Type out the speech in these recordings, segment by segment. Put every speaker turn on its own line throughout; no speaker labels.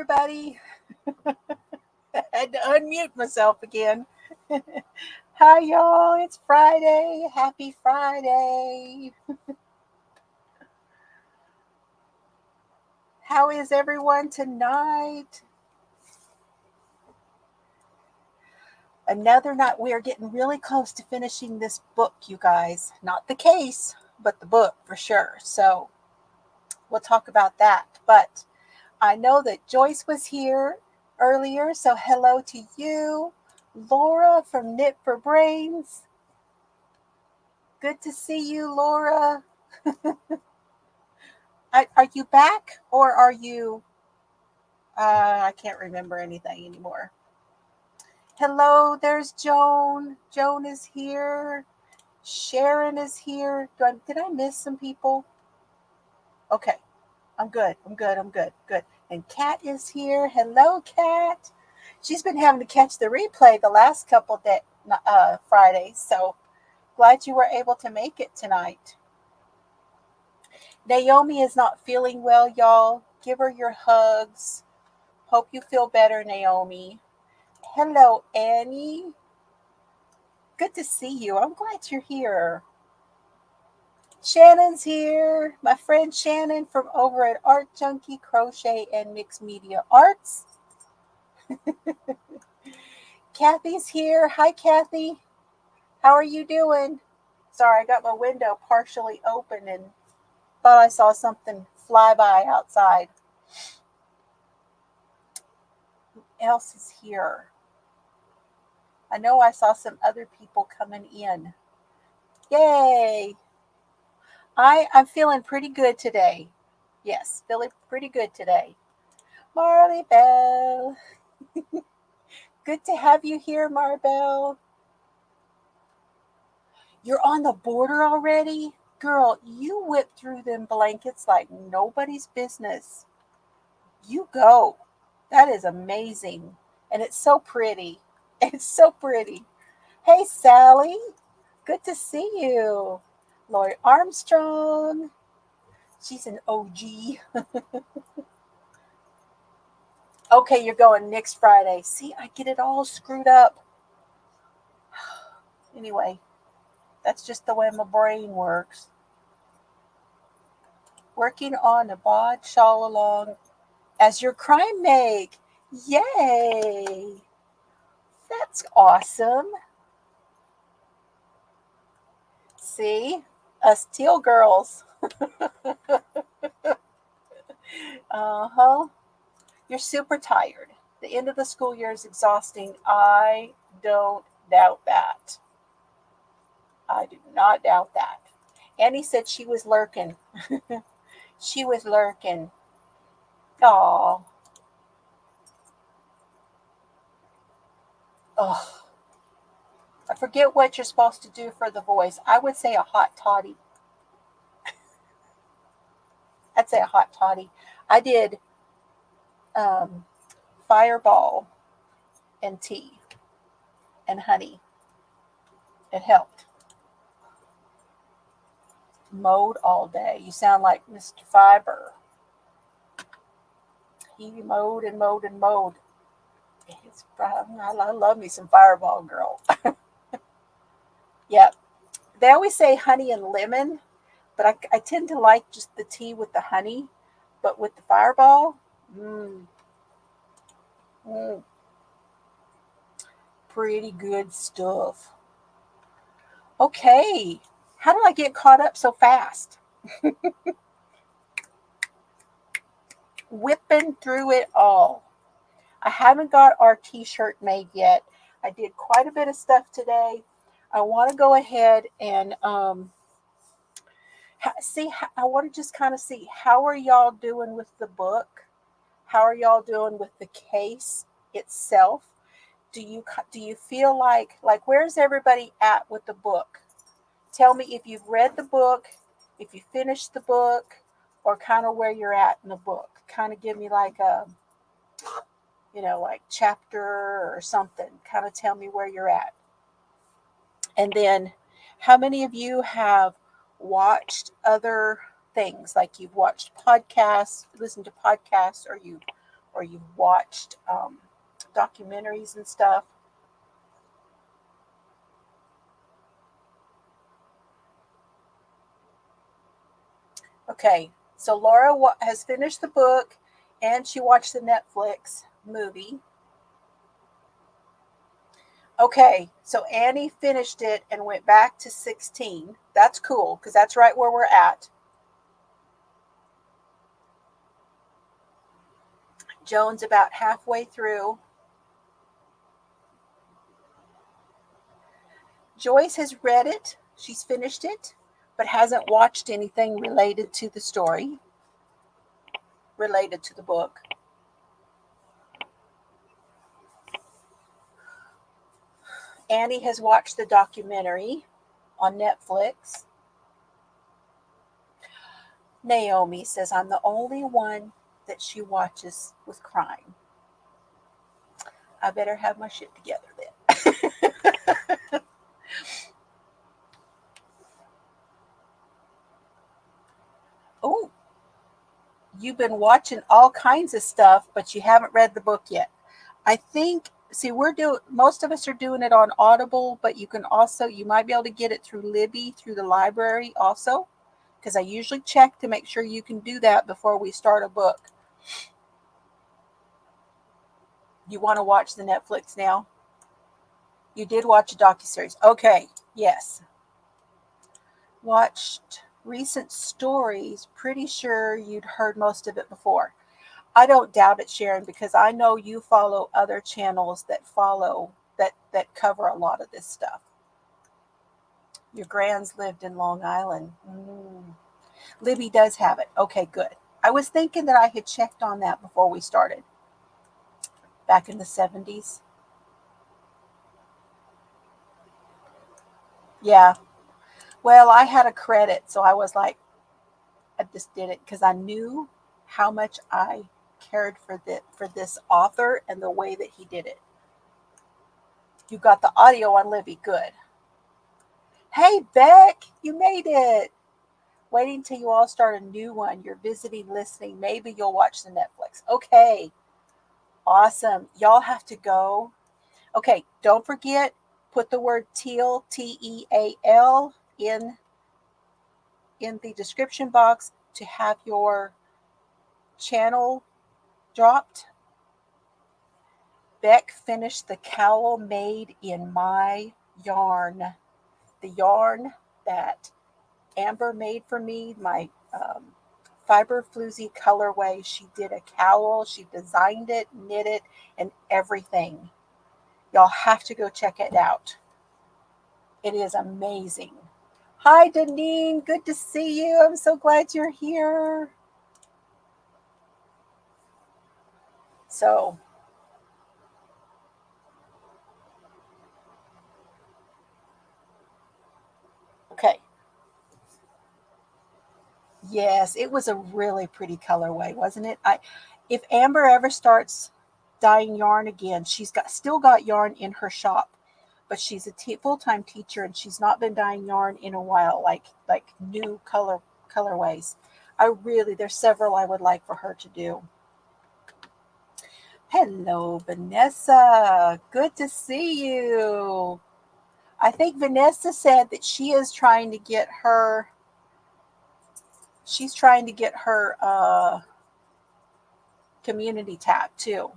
everybody. I had to unmute myself again. Hi, y'all. It's Friday. Happy Friday. How is everyone tonight? Another night. We are getting really close to finishing this book, you guys. Not the case, but the book for sure. So we'll talk about that. But I know that Joyce was here earlier, so hello to you. Laura from Knit for Brains. Good to see you, Laura. Are you back or are you... I can't remember anything anymore. Hello, there's Joan. Joan is here. Sharon is here. Did I miss some people? Okay. I'm good. Good. And Kat is here. Hello, Kat. She's been having to catch the replay the last couple Fridays, so glad you were able to make it tonight. Naomi is not feeling well, y'all. Give her your hugs. Hope you feel better, Naomi. Hello, Annie. Good to see you. I'm glad you're here. Shannon's here. My friend Shannon from over at Art Junkie, Crochet, and Mixed Media Arts. Kathy's here. Hi, Kathy. How are you doing? Sorry, I got my window partially open and thought I saw something fly by outside. Who else is here? I know I saw some other people coming in. Yay! I'm feeling pretty good today. Yes, feeling pretty good today. Maribel. Good to have you here, Maribel. You're on the border already? Girl, you whip through them blankets like nobody's business. You go. That is amazing. And it's so pretty. It's so pretty. Hey, Sally. Good to see you. Lori Armstrong. She's an OG. Okay, you're going next Friday. See, I get it all screwed up. Anyway, that's just the way my brain works. Working on a bod shawl along as your crime make. Yay! That's awesome. See? Us teal girls. Uh-huh. You're super tired. The end of the school year is exhausting. I don't doubt that. I do not doubt that. Annie said she was lurking. She was lurking. Aw. Oh. I forget what you're supposed to do for the voice. I would say a hot toddy. I'd say a hot toddy. I did Fireball and tea and honey. It helped. Mowed all day. You sound like Mr. Fiber. He mowed and mowed and mowed. I love me some Fireball, girl. Yep. They always say honey and lemon, but I tend to like just the tea with the honey. But with the Fireball, pretty good stuff. Okay. How did I get caught up so fast? Whipping through it all. I haven't got our t-shirt made yet. I did quite a bit of stuff today. I want to go ahead and I want to just kind of see, how are y'all doing with the book? How are y'all doing with the case itself? Do you feel like where's everybody at with the book? Tell me if you've read the book, if you finished the book, or kind of where you're at in the book. Kind of give me like a, like chapter or something. Kind of tell me where you're at. And then how many of you have watched other things? Like you've watched podcasts, listened to podcasts, or you or you've watched documentaries and stuff. Okay, so Laura has finished the book and she watched the Netflix movie. Okay, so Annie finished it and went back to 16. That's cool because that's right where we're at. Joan's about halfway through. Joyce has read it. She's finished it, but hasn't watched anything related to the story, related to the book. Annie has watched the documentary on Netflix. Naomi says, I'm the only one that she watches with crying. I better have my shit together then. Oh, you've been watching all kinds of stuff, but you haven't read the book yet. I think, see, most of us are doing it on Audible, but you might be able to get it through Libby, through the library also, because I usually check to make sure you can do that before we start a book. You want to watch the Netflix now? You did watch a docuseries. Okay, yes. Watched recent stories. Pretty sure you'd heard most of it before. I don't doubt it, Sharon, because I know you follow other channels that cover a lot of this stuff. Your grands lived in Long Island. Libby does have it. Okay, good. I was thinking that I had checked on that before we started. Back in the 70s. Yeah. Well, I had a credit, so I was like, I just did it because I knew how much I cared for this author and the way that he did it. You got the audio on Libby. Good. Hey, Beck, you made it. Waiting till you all start a new one. You're visiting, listening. Maybe you'll watch the Netflix. Okay. Awesome. Y'all have to go. Okay, don't forget, put the word teal, T-E-A-L, in the description box to have your channel dropped. Beck finished the cowl made in my yarn. The yarn that Amber made for me, my fiber floozy colorway. She did a cowl. She designed it, knit it, and everything. Y'all have to go check it out. It is amazing. Hi, Deneen. Good to see you. I'm so glad you're here. So, okay. Yes, it was a really pretty colorway, wasn't it? If Amber ever starts dyeing yarn again, she's still got yarn in her shop, but she's a full-time teacher and she's not been dyeing yarn in a while, like new colorways. There's several I would like for her to do. Hello, Vanessa. Good to see you. I think Vanessa said that she's trying to get her community tab too.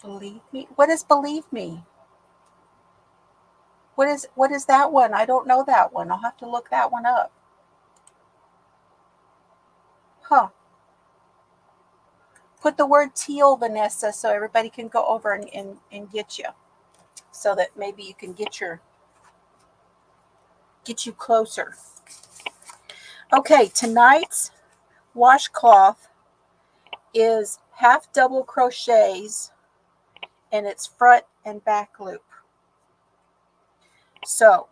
Believe me? What is believe me? What is that one? I don't know that one. I'll have to look that one up. Huh. Put the word teal, Vanessa, so everybody can go over and get you. So that maybe you can get you closer. Okay, tonight's washcloth is half double crochets and it's front and back loop. So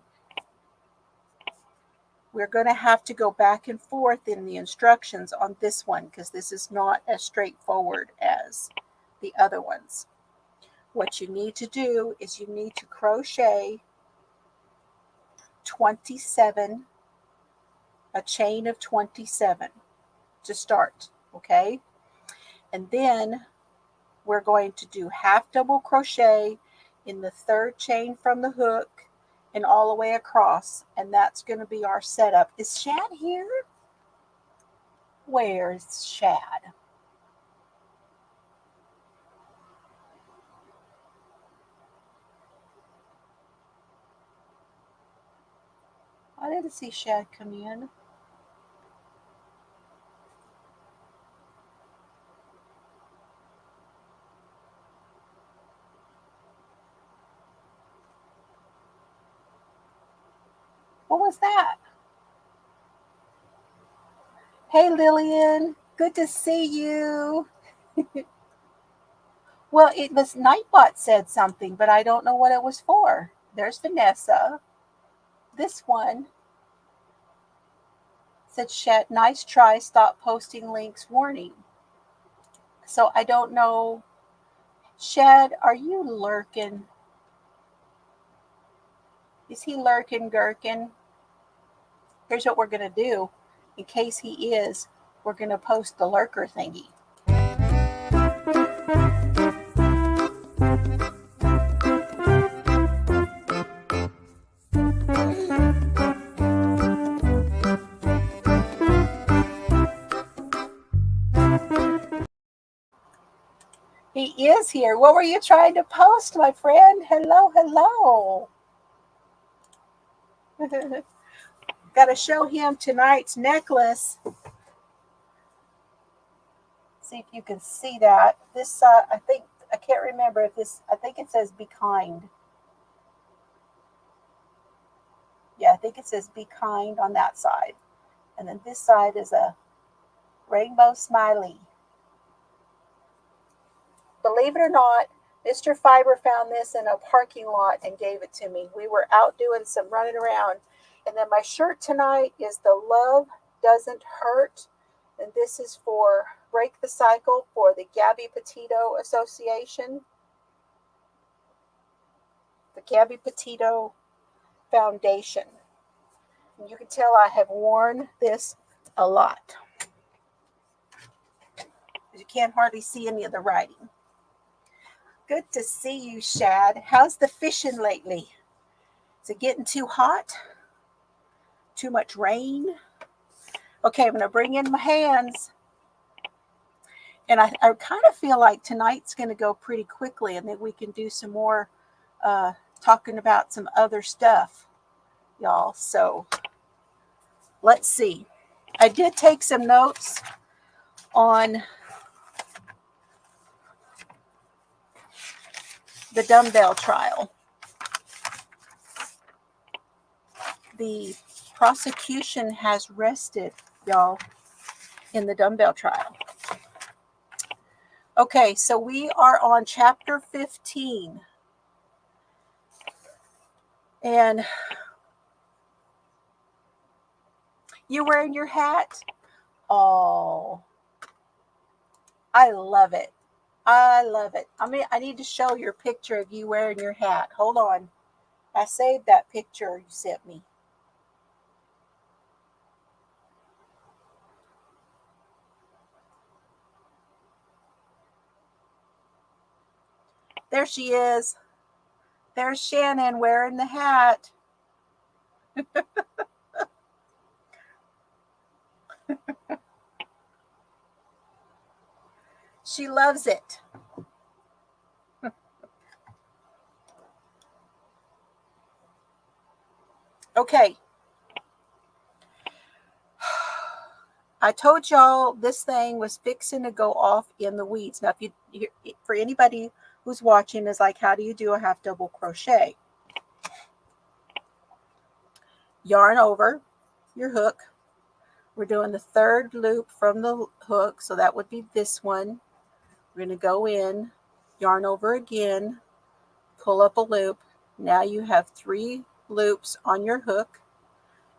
we're going to have to go back and forth in the instructions on this one because this is not as straightforward as the other ones. What you need to do is you need to crochet 27 a chain of 27 to start, okay? And then we're going to do half double crochet in the third chain from the hook and all the way across, and that's going to be our setup. Is Shad here? Where's Shad? I didn't see Shad come in. What was that? Hey, Lillian. Good to see you. Well, it was Nightbot said something, but I don't know what it was for. There's Vanessa. This one said, Shad, nice try. Stop posting links. Warning. So I don't know. Shad, are you lurking? Is he lurking, gherkin? Here's what we're going to do. In case he is, we're going to post the lurker thingy. He is here. What were you trying to post, my friend? Hello, hello. Got to show him tonight's necklace. See if you can see that. This, I can't remember if this, I think it says be kind. Yeah, I think it says be kind on that side. And then this side is a rainbow smiley. Believe it or not, Mr. Fiber found this in a parking lot and gave it to me. We were out doing some running around. And then my shirt tonight is the Love Doesn't Hurt. And this is for Break the Cycle for the Gabby Petito Association. The Gabby Petito Foundation. And you can tell I have worn this a lot. You can't hardly see any of the writing. Good to see you, Shad. How's the fishing lately? Is it getting too hot? Too much rain? Okay, I'm going to bring in my hands. And I kind of feel like tonight's going to go pretty quickly, and then we can do some more talking about some other stuff, y'all. So let's see. I did take some notes on the dumbbell trial. The prosecution has rested, y'all, in the dumbbell trial. Okay, so we are on chapter 15. And you wearing your hat? Oh, I love it. I love it. I mean, I need to show your picture of you wearing your hat. Hold on. I saved that picture you sent me. There she is. There's Shannon wearing the hat. She loves it. Okay. I told y'all this thing was fixing to go off in the weeds. Now, if you, for anybody who's watching is like, how do you do a half double crochet? Yarn over your hook. We're doing the third loop from the hook, so that would be this one. We're going to go in, yarn over again, pull up a loop. Now you have 3 loops on your hook.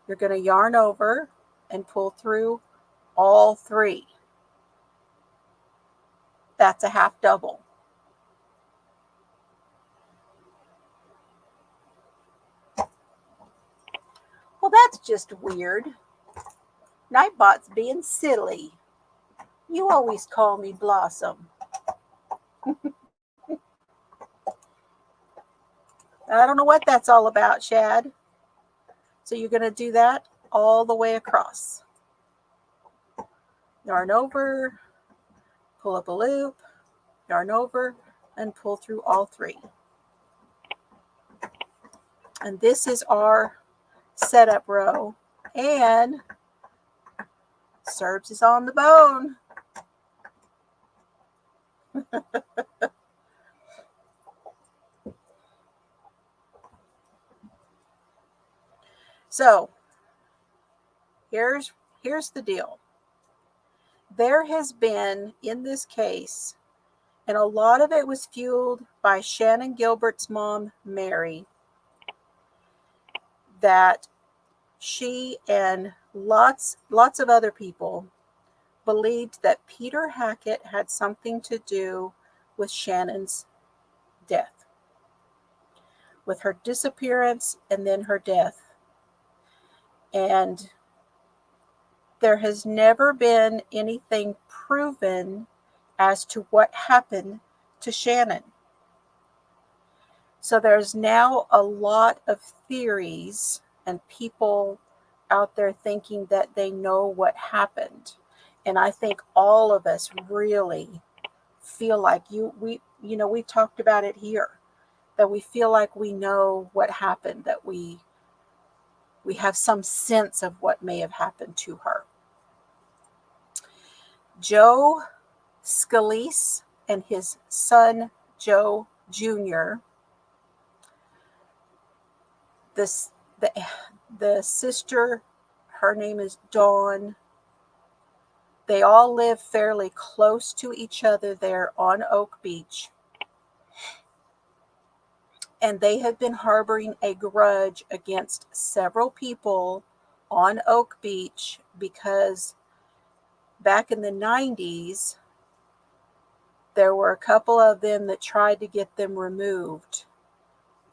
You're going to yarn over and pull through all 3. That's a half double. Well, that's just weird. Nightbot's being silly. You always call me Blossom. I don't know what that's all about, Shad. So you're going to do that all the way across. Yarn over, pull up a loop, yarn over, and pull through all three. And this is our setup row. And Serbs is on the bone. So here's the deal. There has been, in this case, and a lot of it was fueled by Shannon Gilbert's mom, Mary, that she and lots of other people believed that Peter Hackett had something to do with Shannon's death, with her disappearance and then her death. And there has never been anything proven as to what happened to Shannon. So there's now a lot of theories and people out there thinking that they know what happened. And I think all of us really feel like we've talked about it here, that we feel like we know what happened, that we have some sense of what may have happened to her. Joe Scalise and his son, Joe Jr., the sister, her name is Dawn. They all live fairly close to each other there on Oak Beach. And they have been harboring a grudge against several people on Oak Beach because back in the 90s, there were a couple of them that tried to get them removed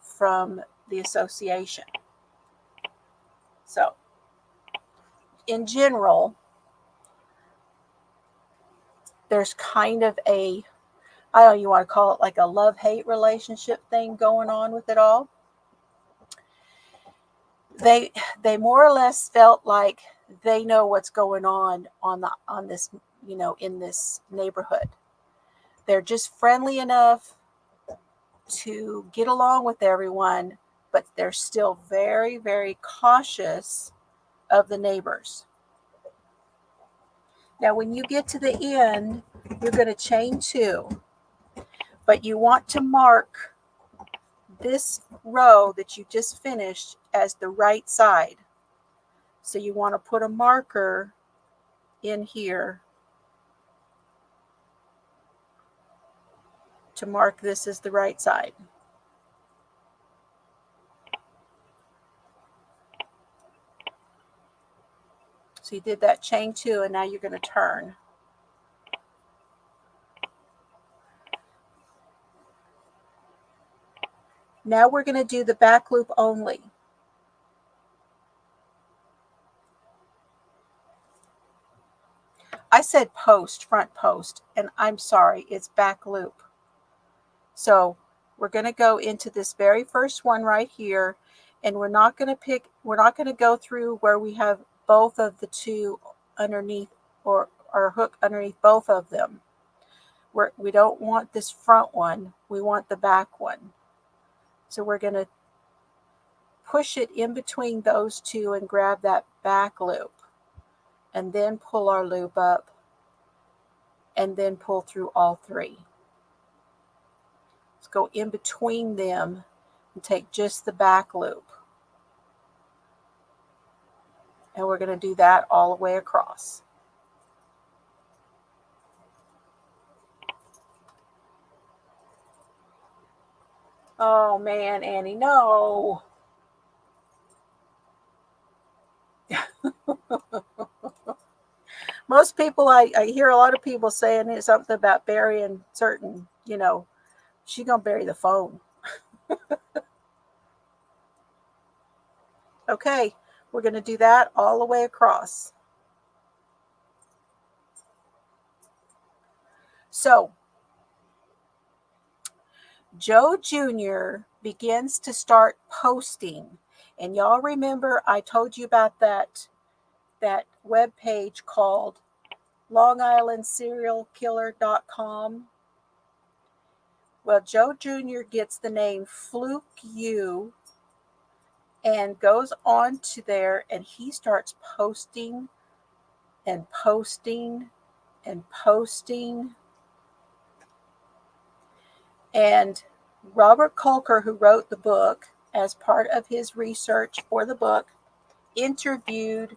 from the association. So, in general, there's kind of a, I don't know, you want to call it like a love-hate relationship thing going on with it all. They more or less felt like they know what's going on this, in this neighborhood. They're just friendly enough to get along with everyone, but they're still very, very cautious of the neighbors. Now, when you get to the end, you're going to chain 2, but you want to mark this row that you just finished as the right side. So you want to put a marker in here to mark this as the right side. So you did that chain 2, and now you're going to turn. Now we're going to do the back loop only. I said post, front post, and I'm sorry, it's back loop. So we're going to go into this very first one right here, and we're not going to go through where we have both of the two underneath, or hook underneath both of them. We don't want this front one, we want the back one. So we're going to push it in between those two and grab that back loop, and then pull our loop up, and then pull through all 3. Let's go in between them and take just the back loop. And we're going to do that all the way across. Oh man, Annie, no. Most people, I hear a lot of people saying something about burying certain, she's going to bury the phone. Okay, we're going to do that all the way across. So Joe Jr. begins to start posting. And y'all remember I told you about that web page called LongIslandSerialKiller.com. Well, Joe Jr. gets the name Fluke U and goes on to there, and he starts posting and posting and posting. And Robert Kolker, who wrote the book, as part of his research for the book, interviewed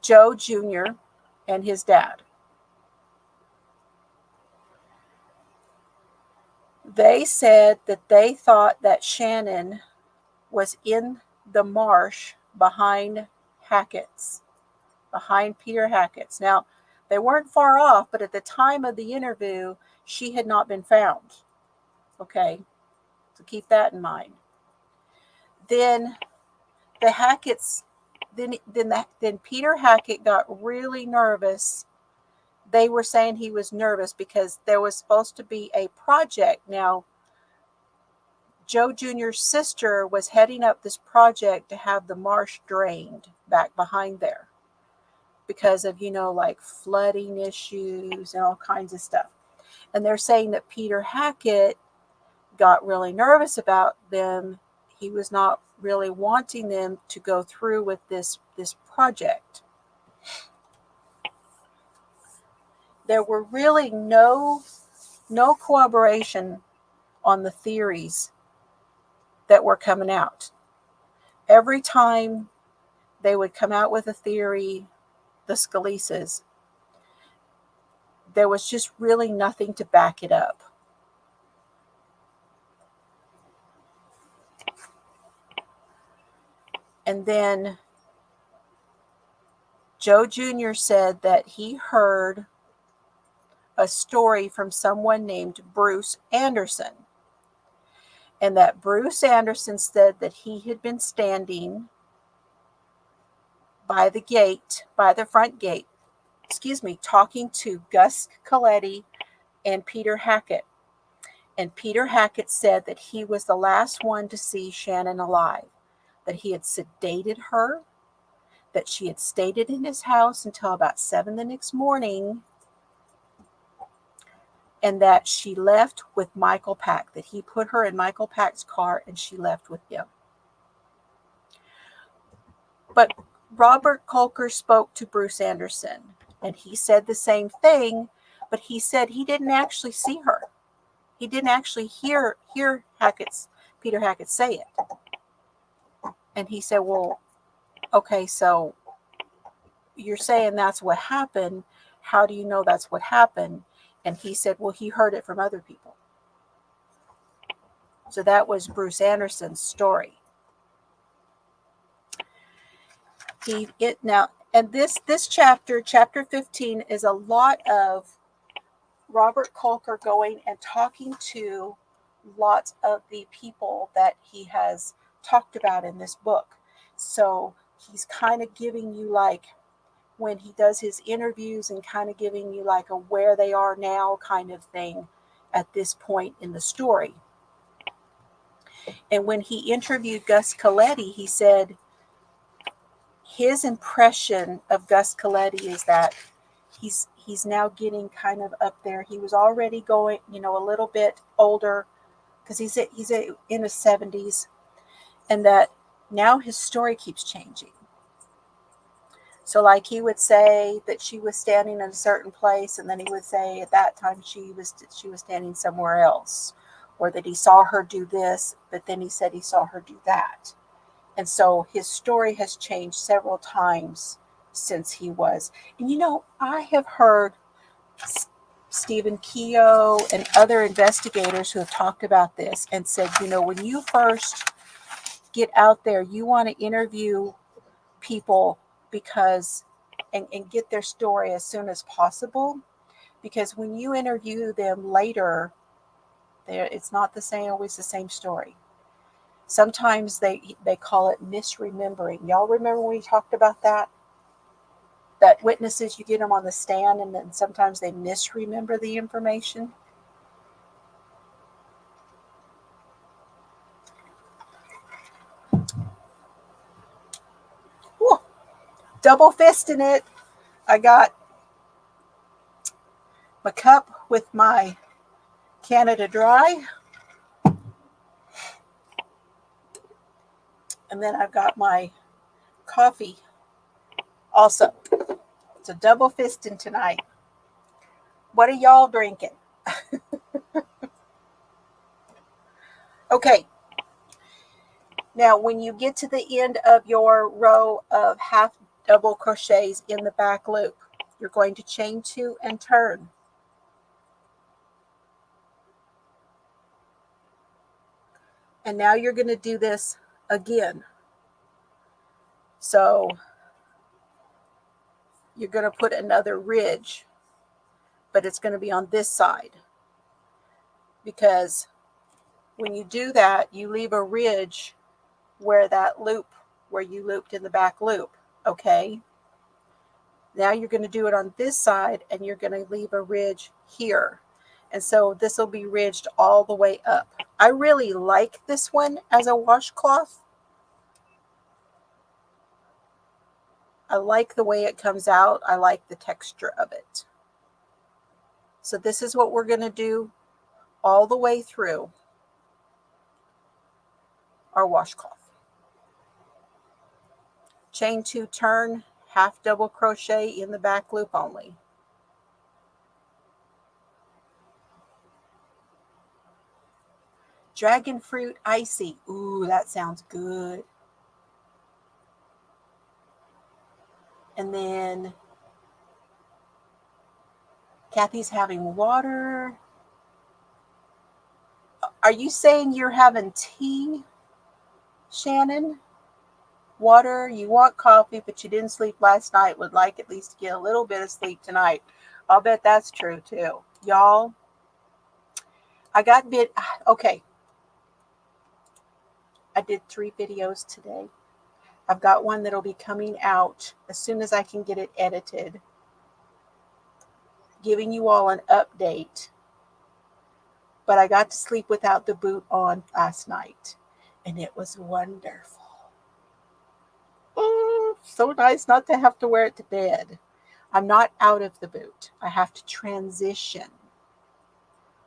Joe Jr. and his dad. They said that they thought that Shannon was in the marsh behind Hackett's, behind Peter Hackett's. Now, they weren't far off, but at the time of the interview, she had not been found. Okay, so keep that in mind. Then the Hackett's, then Peter Hackett got really nervous. They were saying he was nervous because there was supposed to be a project. Now, Joe Jr.'s sister was heading up this project to have the marsh drained back behind there because of, like flooding issues and all kinds of stuff. And they're saying that Peter Hackett got really nervous about them. He was not really wanting them to go through with this project. There were really no corroboration on the theories that were coming out. Every time they would come out with a theory, the Scalises, there was just really nothing to back it up. And then Joe Jr. said that he heard a story from someone named Bruce Anderson. And that Bruce Anderson said that he had been standing by the gate, by the front gate, talking to Gus Coletti and Peter Hackett. And Peter Hackett said that he was the last one to see Shannon alive, that he had sedated her, that she had stayed in his house until about 7 the next morning, and that she left with Michael Pack, that he put her in Michael Pack's car and she left with him. But Robert Kolker spoke to Bruce Anderson, and he said the same thing, but he said he didn't actually see her. He didn't actually hear Peter Hackett say it. And he said, well, okay, so you're saying that's what happened. How do you know that's what happened? And he said, well, he heard it from other people. So that was Bruce Anderson's story. This chapter 15, is a lot of Robert Kolker going and talking to lots of the people that he has talked about in this book. So he's kind of giving you, like, when he does his interviews, and kind of giving you like a where they are now kind of thing at this point in the story. And when he interviewed Gus Coletti, he said his impression of Gus Coletti is that he's now getting kind of up there. He was already going, a little bit older, because he's in his 70s, and that now his story keeps changing. So like he would say that she was standing in a certain place, and then he would say at that time she was standing somewhere else, or that he saw her do this, but then he said he saw her do that. And so his story has changed several times since he was. And I have heard Stephen Keogh and other investigators who have talked about this and said, when you first get out there, you want to interview people because and get their story as soon as possible, because when you interview them later, it's not always the same story. Sometimes they call it misremembering. Y'all remember when we talked about that? that witnesses, you get them on the stand and then sometimes they misremember the information. Whew, double fisting it. I got my cup with my Canada Dry. And then I've got my coffee also. It's a double fisting tonight. What are y'all drinking? Okay. Now, when you get to the end of your row of half double crochets in the back loop, you're going to chain 2 and turn. And now you're going to do this again. So you're going to put another ridge, but it's going to be on this side, because when you do that, you leave a ridge where that loop, where you looped in the back loop. Okay. Now you're going to do it on this side, and you're going to leave a ridge here. And so this will be ridged all the way up. I really like this one as a washcloth. I like the way it comes out. I like the texture of it. So this is what we're going to do all the way through our washcloth. Chain 2, turn, half double crochet in the back loop only. Dragon fruit icy. Ooh, that sounds good. And then Kathy's having water. Are you saying you're having tea, Shannon? Water, you want coffee, but you didn't sleep last night, would like at least to get a little bit of sleep tonight. I'll bet that's true too. Y'all, okay. I did 3 videos today. I've got one that'll be coming out as soon as I can get it edited, giving you all an update. But I got to sleep without the boot on last night, and it was wonderful. Oh, so nice not to have to wear it to bed. I'm not out of the boot. I have to transition,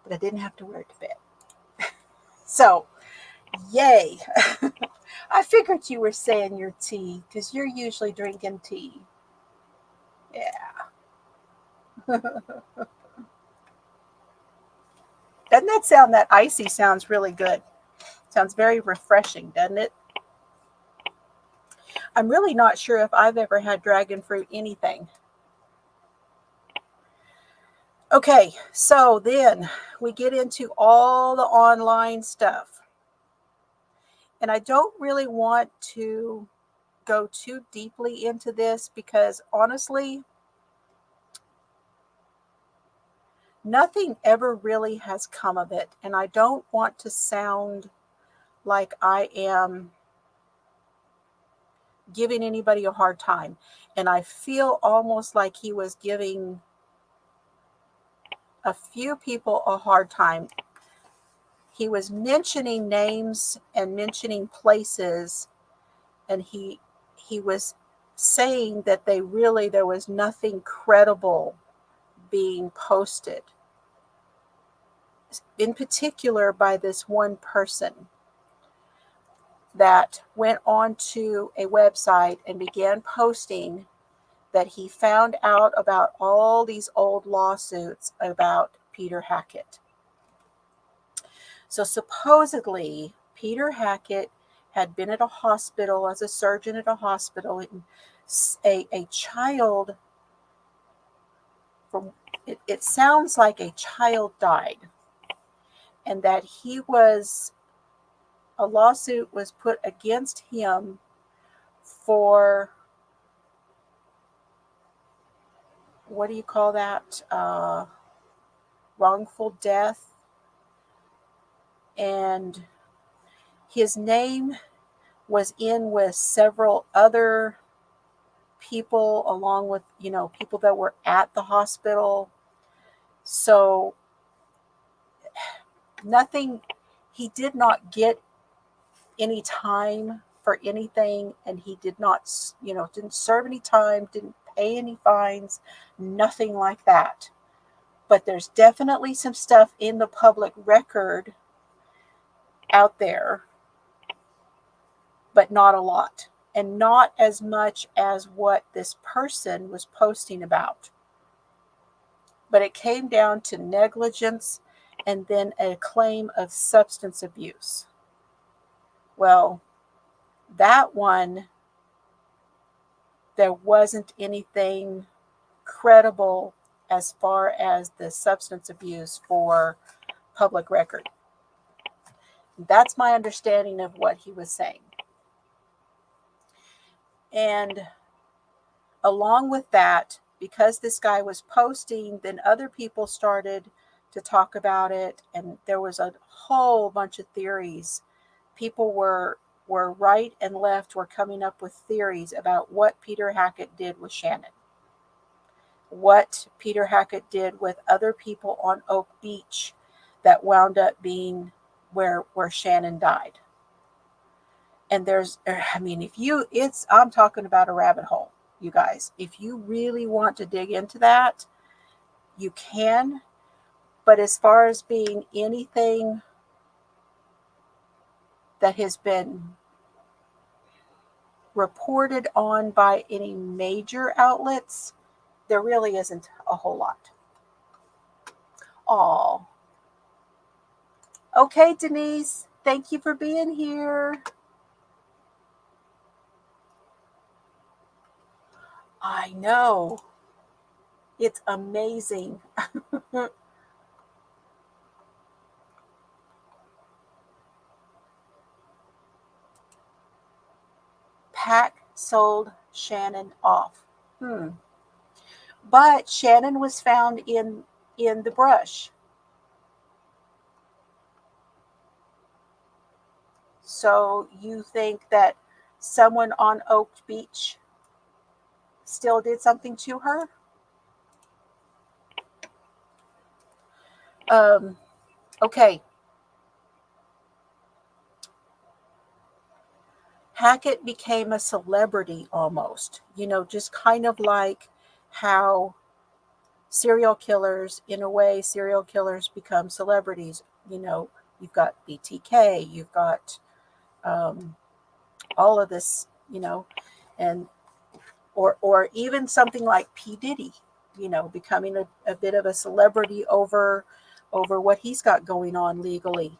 but I didn't have to wear it to bed. So, yay. I figured you were saying your tea, because you're usually drinking tea. Yeah. Doesn't that sound, that icy sounds really good. Sounds very refreshing, doesn't it? I'm really not sure if I've ever had dragon fruit anything. Okay, so then we get into all the online stuff. And I don't really want to go too deeply into this, because honestly, nothing ever really has come of it. And I don't want to sound like I am giving anybody a hard time. And I feel almost like he was giving a few people a hard time. He was mentioning names and mentioning places, and he was saying that there was nothing credible being posted, in particular by this one person that went onto a website and began posting that he found out about all these old lawsuits about Peter Hackett. So supposedly Peter Hackett had been at a hospital as a surgeon at a hospital, and a child, from it sounds like a child died, and that a lawsuit was put against him for, what do you call that? Wrongful death. And his name was in with several other people, along with, people that were at the hospital. So nothing, he did not get any time for anything, and he did not, didn't serve any time, didn't pay any fines, nothing like that. But there's definitely some stuff in the public record out there, but not a lot, and not as much as what this person was posting about. But it came down to negligence and then a claim of substance abuse. Well, that one, there wasn't anything credible as far as the substance abuse for public record. That's my understanding of what he was saying. And along with that, because this guy was posting, then other people started to talk about it, and there was a whole bunch of theories. People were right and left were coming up with theories about what Peter Hackett did with Shannon, what Peter Hackett did with other people on Oak Beach that wound up being where Shannon died. And I'm talking about a rabbit hole, you guys. If you really want to dig into that, you can. But as far as being anything that has been reported on by any major outlets, there really isn't a whole lot. Oh, okay, Denyse, thank you for being here. I know. It's amazing. Pack sold Shannon off. But Shannon was found in the brush. So you think that someone on Oak Beach still did something to her? Okay. Hackett became a celebrity almost, just kind of like how serial killers become celebrities. You've got BTK, you've got all of this, and or even something like P. Diddy, becoming a bit of a celebrity over what he's got going on legally.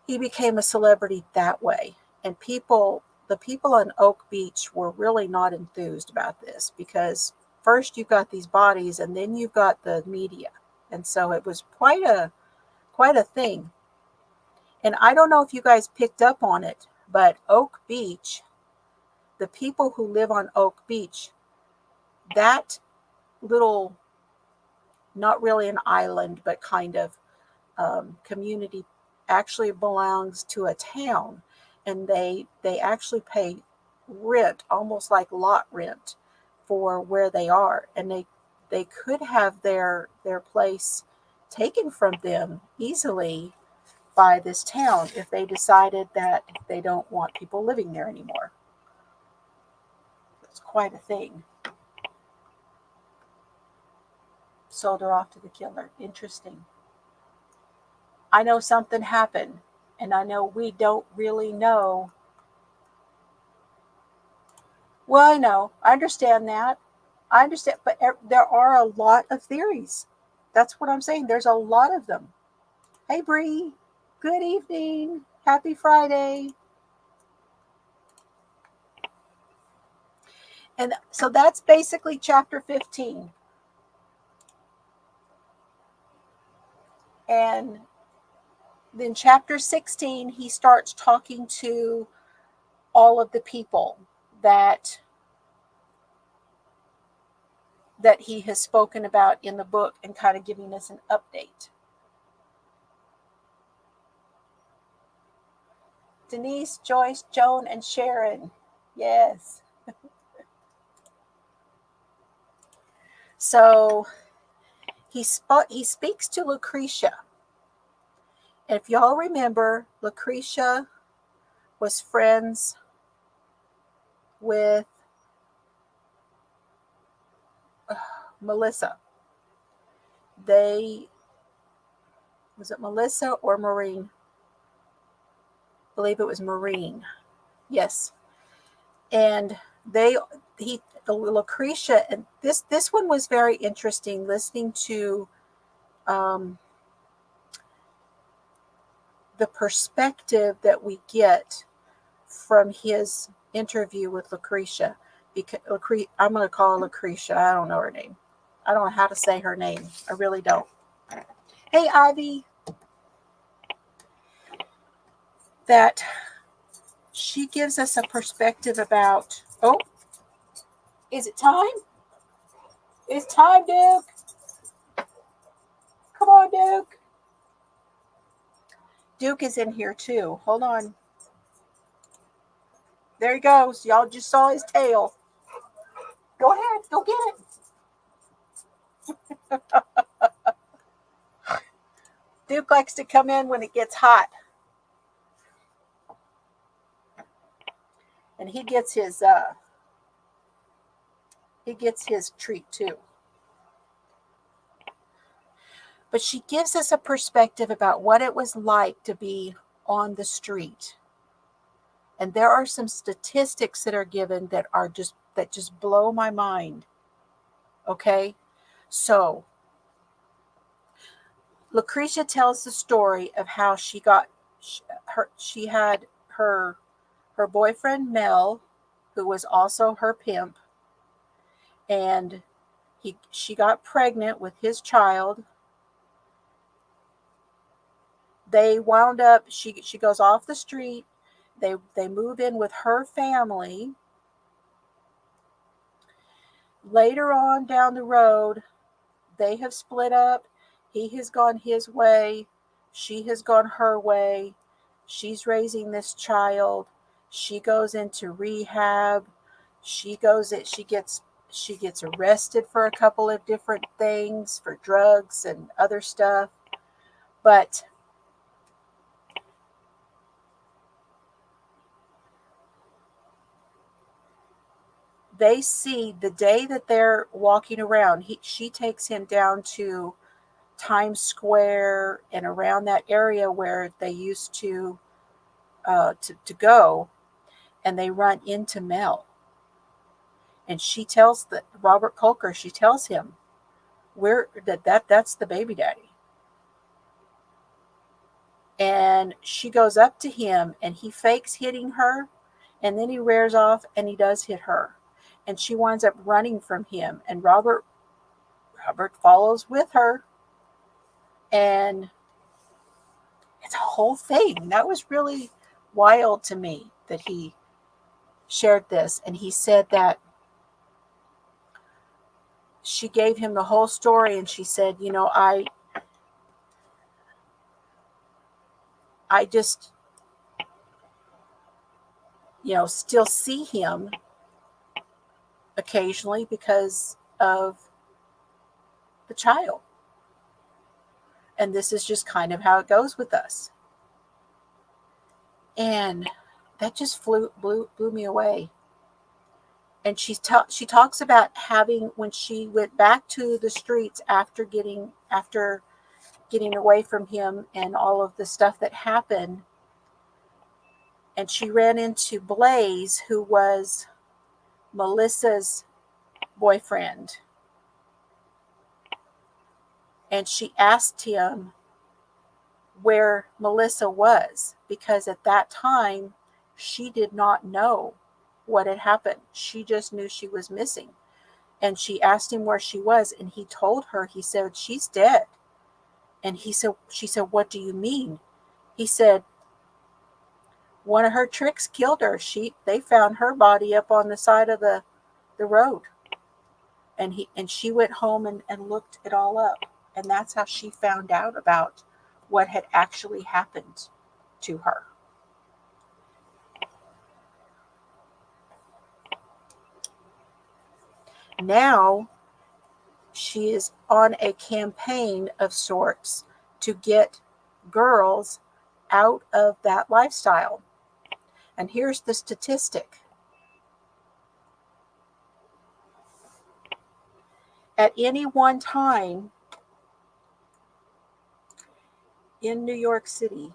He became a celebrity that way. And the people on Oak Beach were really not enthused about this, because first you've got these bodies and then you've got the media. And so it was quite a thing. And I don't know if you guys picked up on it, but Oak Beach, the people who live on Oak Beach, that little, not really an island, but kind of community, actually belongs to a town. And they actually pay rent, almost like lot rent, for where they are. And they could have their place taken from them easily by this town if they decided that they don't want people living there anymore. It's quite a thing. Sold her off to the killer. Interesting. I know something happened, and I know we don't really know. Well, I know. I understand that. I understand, but there are a lot of theories. That's what I'm saying. There's a lot of them. Hey, Bree. Good evening. Happy Friday. And so that's basically chapter 15. And then chapter 16, he starts talking to all of the people that he has spoken about in the book, and kind of giving us an update. Denyse, Joyce, Joan, and Sharon. Yes. So he speaks to Lucretia. And if y'all remember, Lucretia was friends with Melissa. Was it Melissa or Maureen? I believe it was Maureen. Yes. And Lucretia, and this one was very interesting, listening to the perspective that we get from his interview with Lucretia. Because I'm going to call her Lucretia. I don't know her name. I don't know how to say her name. I really don't. Hey, Ivy. That she gives us a perspective about, oh, is it time? It's time, Duke. Come on, Duke. Duke is in here too. Hold on. There he goes. Y'all just saw his tail. Go ahead. Go get it. Duke likes to come in when it gets hot. And he gets his treat too. But she gives us a perspective about what it was like to be on the street. And there are some statistics that are given that just blow my mind. Okay? So Lucretia tells the story of how she had her boyfriend Mel, who was also her pimp, and she got pregnant with his child. They wound up, she goes off the street. They move in with her family. Later on down the road, they have split up. He has gone his way. She has gone her way. She's raising this child. She goes into rehab. She gets arrested for a couple of different things, for drugs and other stuff. But they see the day that they're walking around, she takes him down to Times Square and around that area where they used to go, and they run into Mel. And she tells Robert Colker, she tells him, that's the baby daddy. And she goes up to him, and he fakes hitting her, and then he rears off, and he does hit her. And she winds up running from him, and Robert follows with her, and it's a whole thing. That was really wild to me that he shared this. And he said that she gave him the whole story, and she said, I just, still see him occasionally because of the child. And this is just kind of how it goes with us. And that just blew me away. And she talks about having, when she went back to the streets after getting away from him and all of the stuff that happened, and she ran into Blaze, who was Melissa's boyfriend. And she asked him where Melissa was, because at that time she did not know what had happened. She just knew she was missing. And she asked him where she was, and he told her. He said, she's dead. And she said, what do you mean? He said, one of her tricks killed her. They found her body up on the side of the road. And she went home and looked it all up. And that's how she found out about what had actually happened to her. Now, she is on a campaign of sorts to get girls out of that lifestyle. And here's the statistic. At any one time in New York City,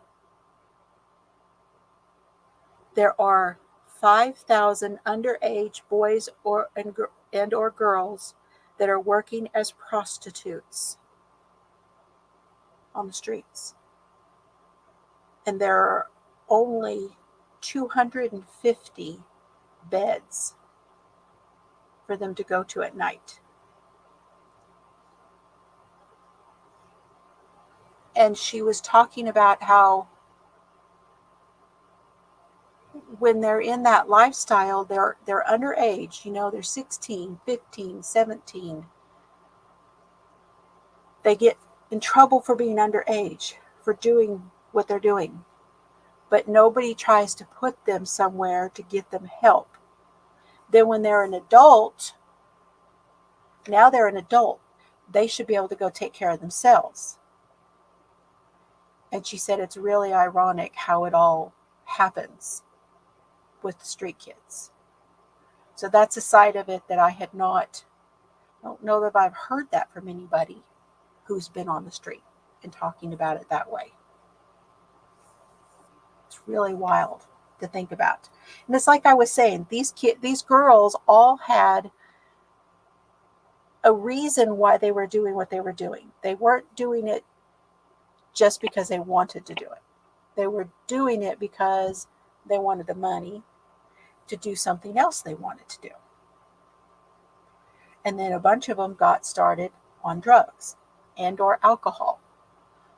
there are 5,000 underage boys or girls that are working as prostitutes on the streets. And there are only 250 beds for them to go to at night. And she was talking about how when they're in that lifestyle, they're underage, they're 16, 15, 17. They get in trouble for being underage, for doing what they're doing. But nobody tries to put them somewhere to get them help. Then when they're an adult, they should be able to go take care of themselves. And she said it's really ironic how it all happens with the street kids. So that's a side of it that I don't know that I've heard that from anybody who's been on the street and talking about it that way. It's really wild to think about. And it's like I was saying, these girls all had a reason why they were doing what they were doing. They weren't doing it just because they wanted to do it. They were doing it because they wanted the money to do something else they wanted to do. And then a bunch of them got started on drugs and or alcohol,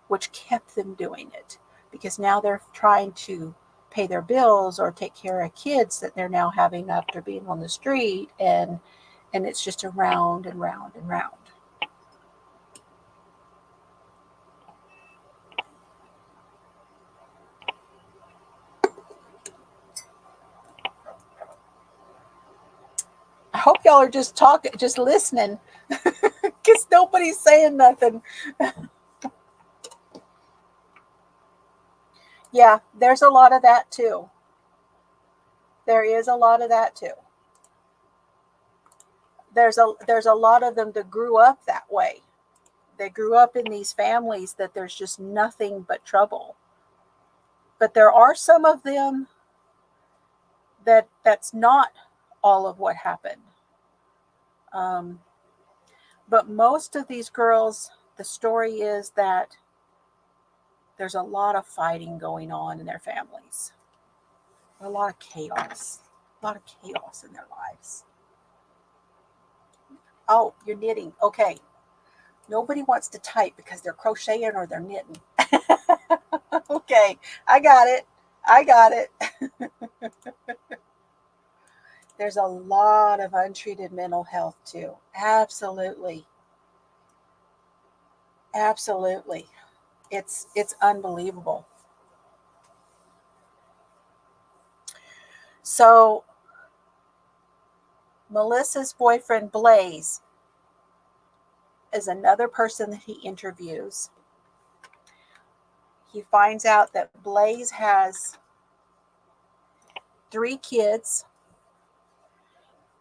which kept them doing it, because now they're trying to pay their bills or take care of kids that they're now having after being on the street, and it's just around and round and round. I hope y'all are just talking, just listening, because nobody's saying nothing. Yeah, there's a lot of that too. There is a lot of that too. There's a lot of them that grew up that way. They grew up in these families that there's just nothing but trouble. But there are some of them that's not all of what happened. But most of these girls, the story is that there's a lot of fighting going on in their families. A lot of chaos in their lives. Oh, you're knitting. Okay. Nobody wants to type because they're crocheting or they're knitting. Okay. I got it. There's a lot of untreated mental health too. Absolutely. It's unbelievable. So Melissa's boyfriend Blaze is another person that he interviews. He finds out that Blaze has 3 kids,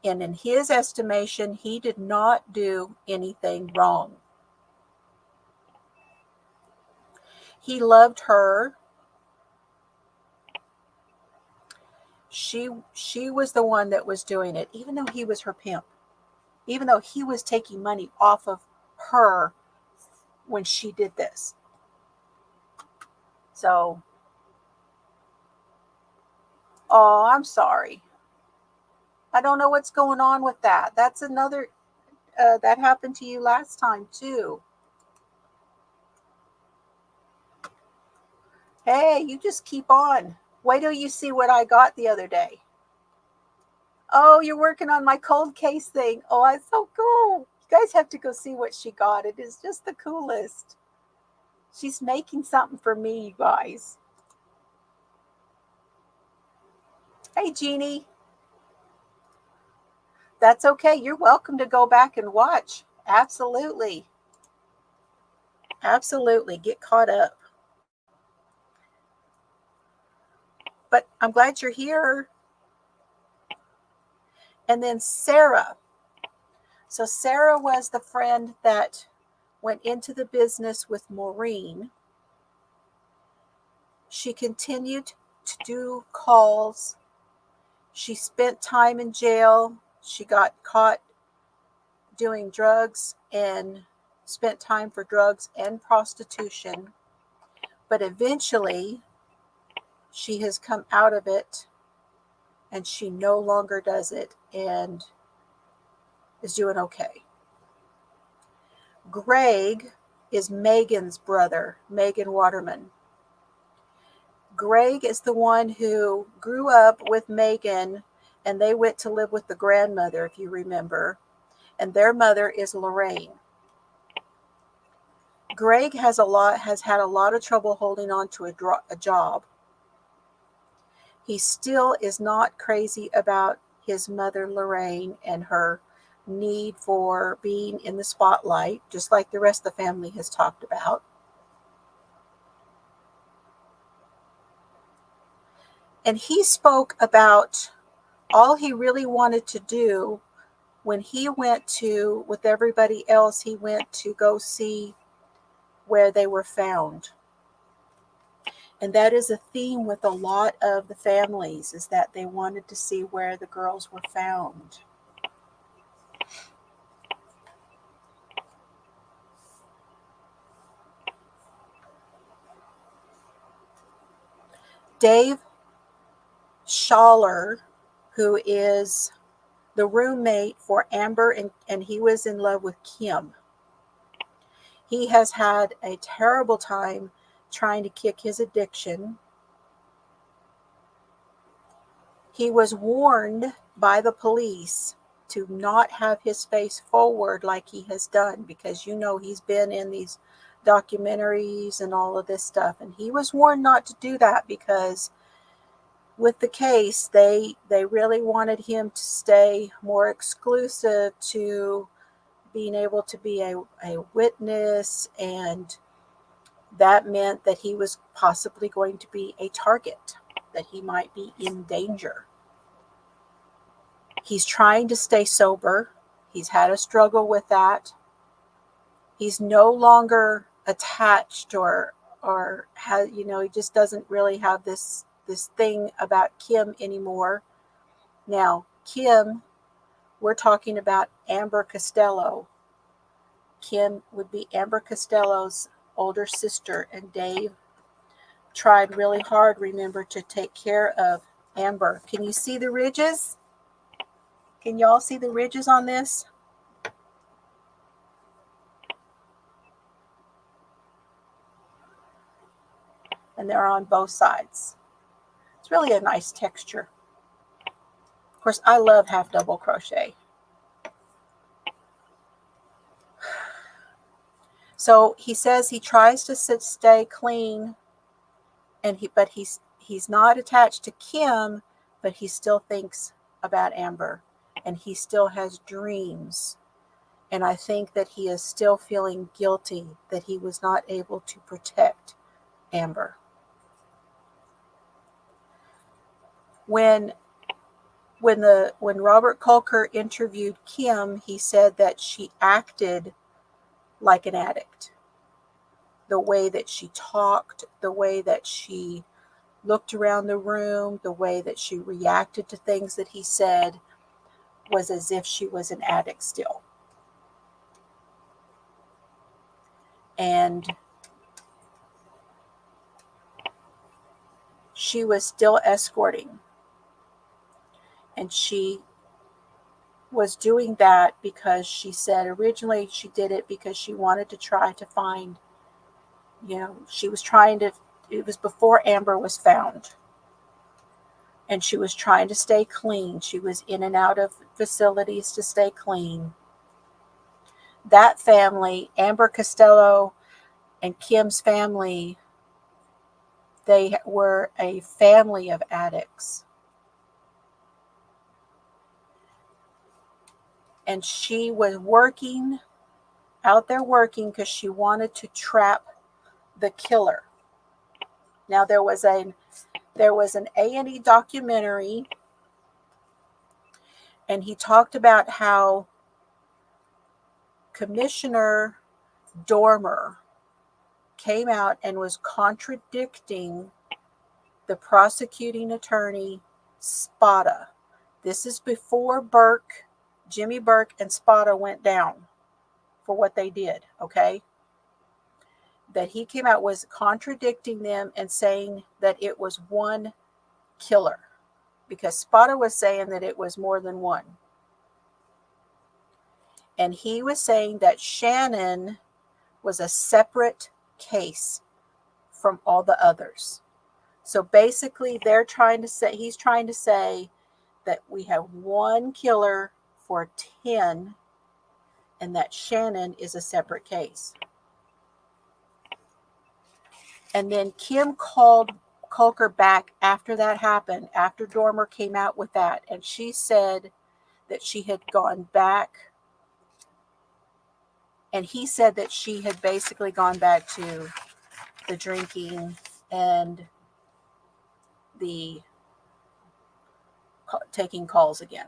and in his estimation, he did not do anything wrong. He loved her. She was the one that was doing it, even though he was her pimp, even though he was taking money off of her when she did this. So, oh, I'm sorry. I don't know what's going on with that. That's another, that happened to you last time too. Hey, you just keep on. Wait till you see what I got the other day. Oh, you're working on my cold case thing. Oh, it's so cool. You guys have to go see what she got. It is just the coolest. She's making something for me, you guys. Hey, Jeannie. That's okay. You're welcome to go back and watch. Absolutely. Absolutely. Get caught up. But I'm glad you're here. And then Sarah. So Sarah was the friend that went into the business with Maureen. She continued to do calls. She spent time in jail. She got caught doing drugs and spent time for drugs and prostitution. But eventually, she has come out of it and she no longer does it and is doing okay. Greg is Megan's brother, Megan Waterman. Greg is the one who grew up with Megan, and they went to live with the grandmother, if you remember, and their mother is Lorraine. Greg has had a lot of trouble holding on to a job. He still is not crazy about his mother Lorraine and her need for being in the spotlight, just like the rest of the family has talked about. And he spoke about all he really wanted to do when he went to, with everybody else, he went to go see where they were found. And that is a theme with a lot of the families, is that they wanted to see where the girls were found. Dave Schaller, who is the roommate for Amber, and he was in love with Kim. He has had a terrible time trying to kick his addiction. He was warned by the police to not have his face forward like he has done, because he's been in these documentaries and all of this stuff, and he was warned not to do that because with the case they really wanted him to stay more exclusive to being able to be a witness, and that meant that he was possibly going to be a target, that he might be in danger. He's trying to stay sober. He's had a struggle with that. He's no longer attached or has, he just doesn't really have this thing about Kim anymore. Now, Kim, we're talking about Amber Costello. Kim would be Amber Costello's older sister, and Dave tried really hard, remember, to take care of Amber. Can you see the ridges? Can y'all see the ridges on this? And they're on both sides. It's really a nice texture. Of course, I love half double crochet. So he says he tries to stay clean, but he's not attached to Kim, but he still thinks about Amber, and he still has dreams. And I think that he is still feeling guilty that he was not able to protect Amber. When Robert Kolker interviewed Kim, he said that she acted like an addict. The way that she talked, the way that she looked around the room, the way that she reacted to things that he said was as if she was an addict still. And she was still escorting. And she was doing that because she said originally she did it because she wanted to try to find, she was trying to, it was before Amber was found. And she was trying to stay clean. She was in and out of facilities to stay clean. That family, Amber Costello and Kim's family, they were a family of addicts. And she was working out there working because she wanted to trap the killer. Now there was an A&E documentary, and he talked about how Commissioner Dormer came out and was contradicting the prosecuting attorney Spada. This is before Jimmy Burke and Spada went down for what they did, okay? That he came out was contradicting them and saying that it was one killer, because Spada was saying that it was more than one. And he was saying that Shannon was a separate case from all the others. So basically he's trying to say that we have one killer for 10 and that Shannon is a separate case. And then Kim called Culker back after that happened, after Dormer came out with that, and she said that she had gone back, and he said that she had basically gone back to the drinking and the taking calls again.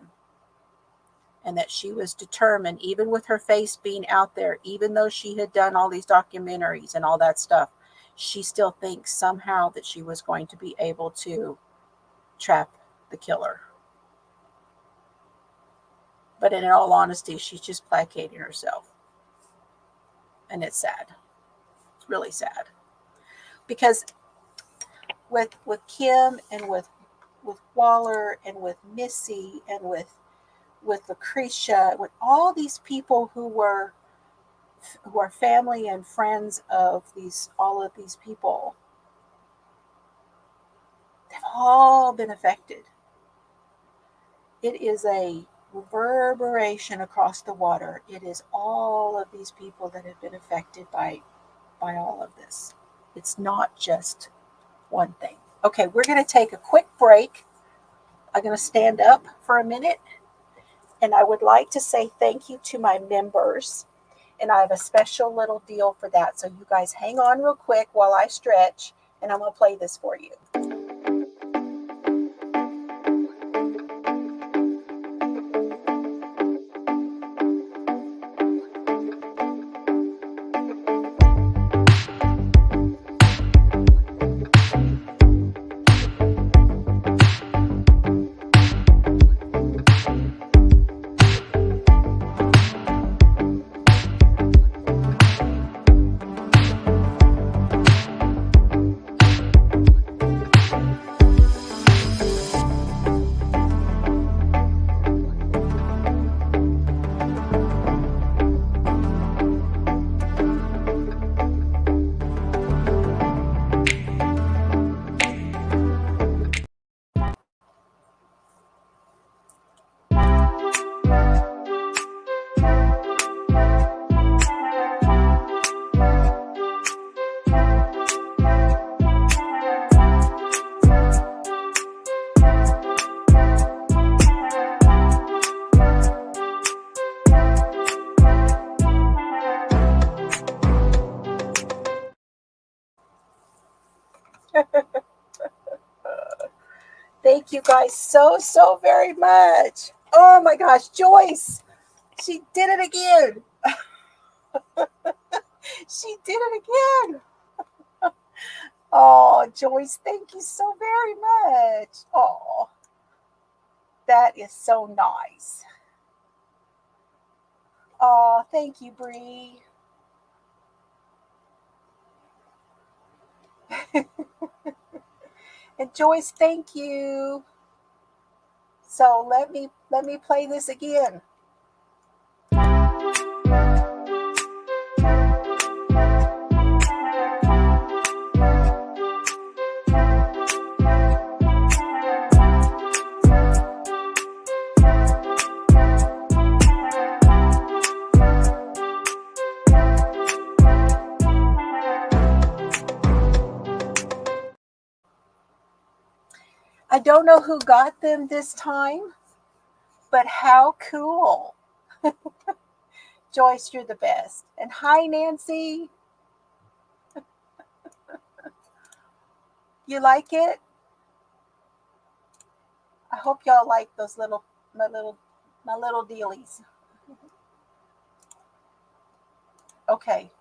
And that she was determined, even with her face being out there, even though she had done all these documentaries and all that stuff, she still thinks somehow that she was going to be able to trap the killer. But in all honesty, she's just placating herself. And it's sad. It's really sad. Because with Kim and with Waller and with Missy and with Lucretia, with all these people who are family and friends of all of these people, they've all been affected. It is a reverberation across the water. It is all of these people that have been affected by all of this. It's not just one thing. Okay, we're going to take a quick break. I'm going to stand up for a minute, and I would like to say thank you to my members. And I have a special little deal for that. So you guys hang on real quick while I stretch, and I'm going to play this for you. Thank you guys so very much. Oh my gosh, Joyce, she did it again. She did it again. Oh, Joyce, thank you so very much. Oh, that is so nice. Oh, thank you, Bree. And Joyce, thank you. So let me play this again. I don't know who got them this time, but how cool. Joyce, you're the best. And hi, Nancy. You like it? I hope y'all like those my little dealies. Okay.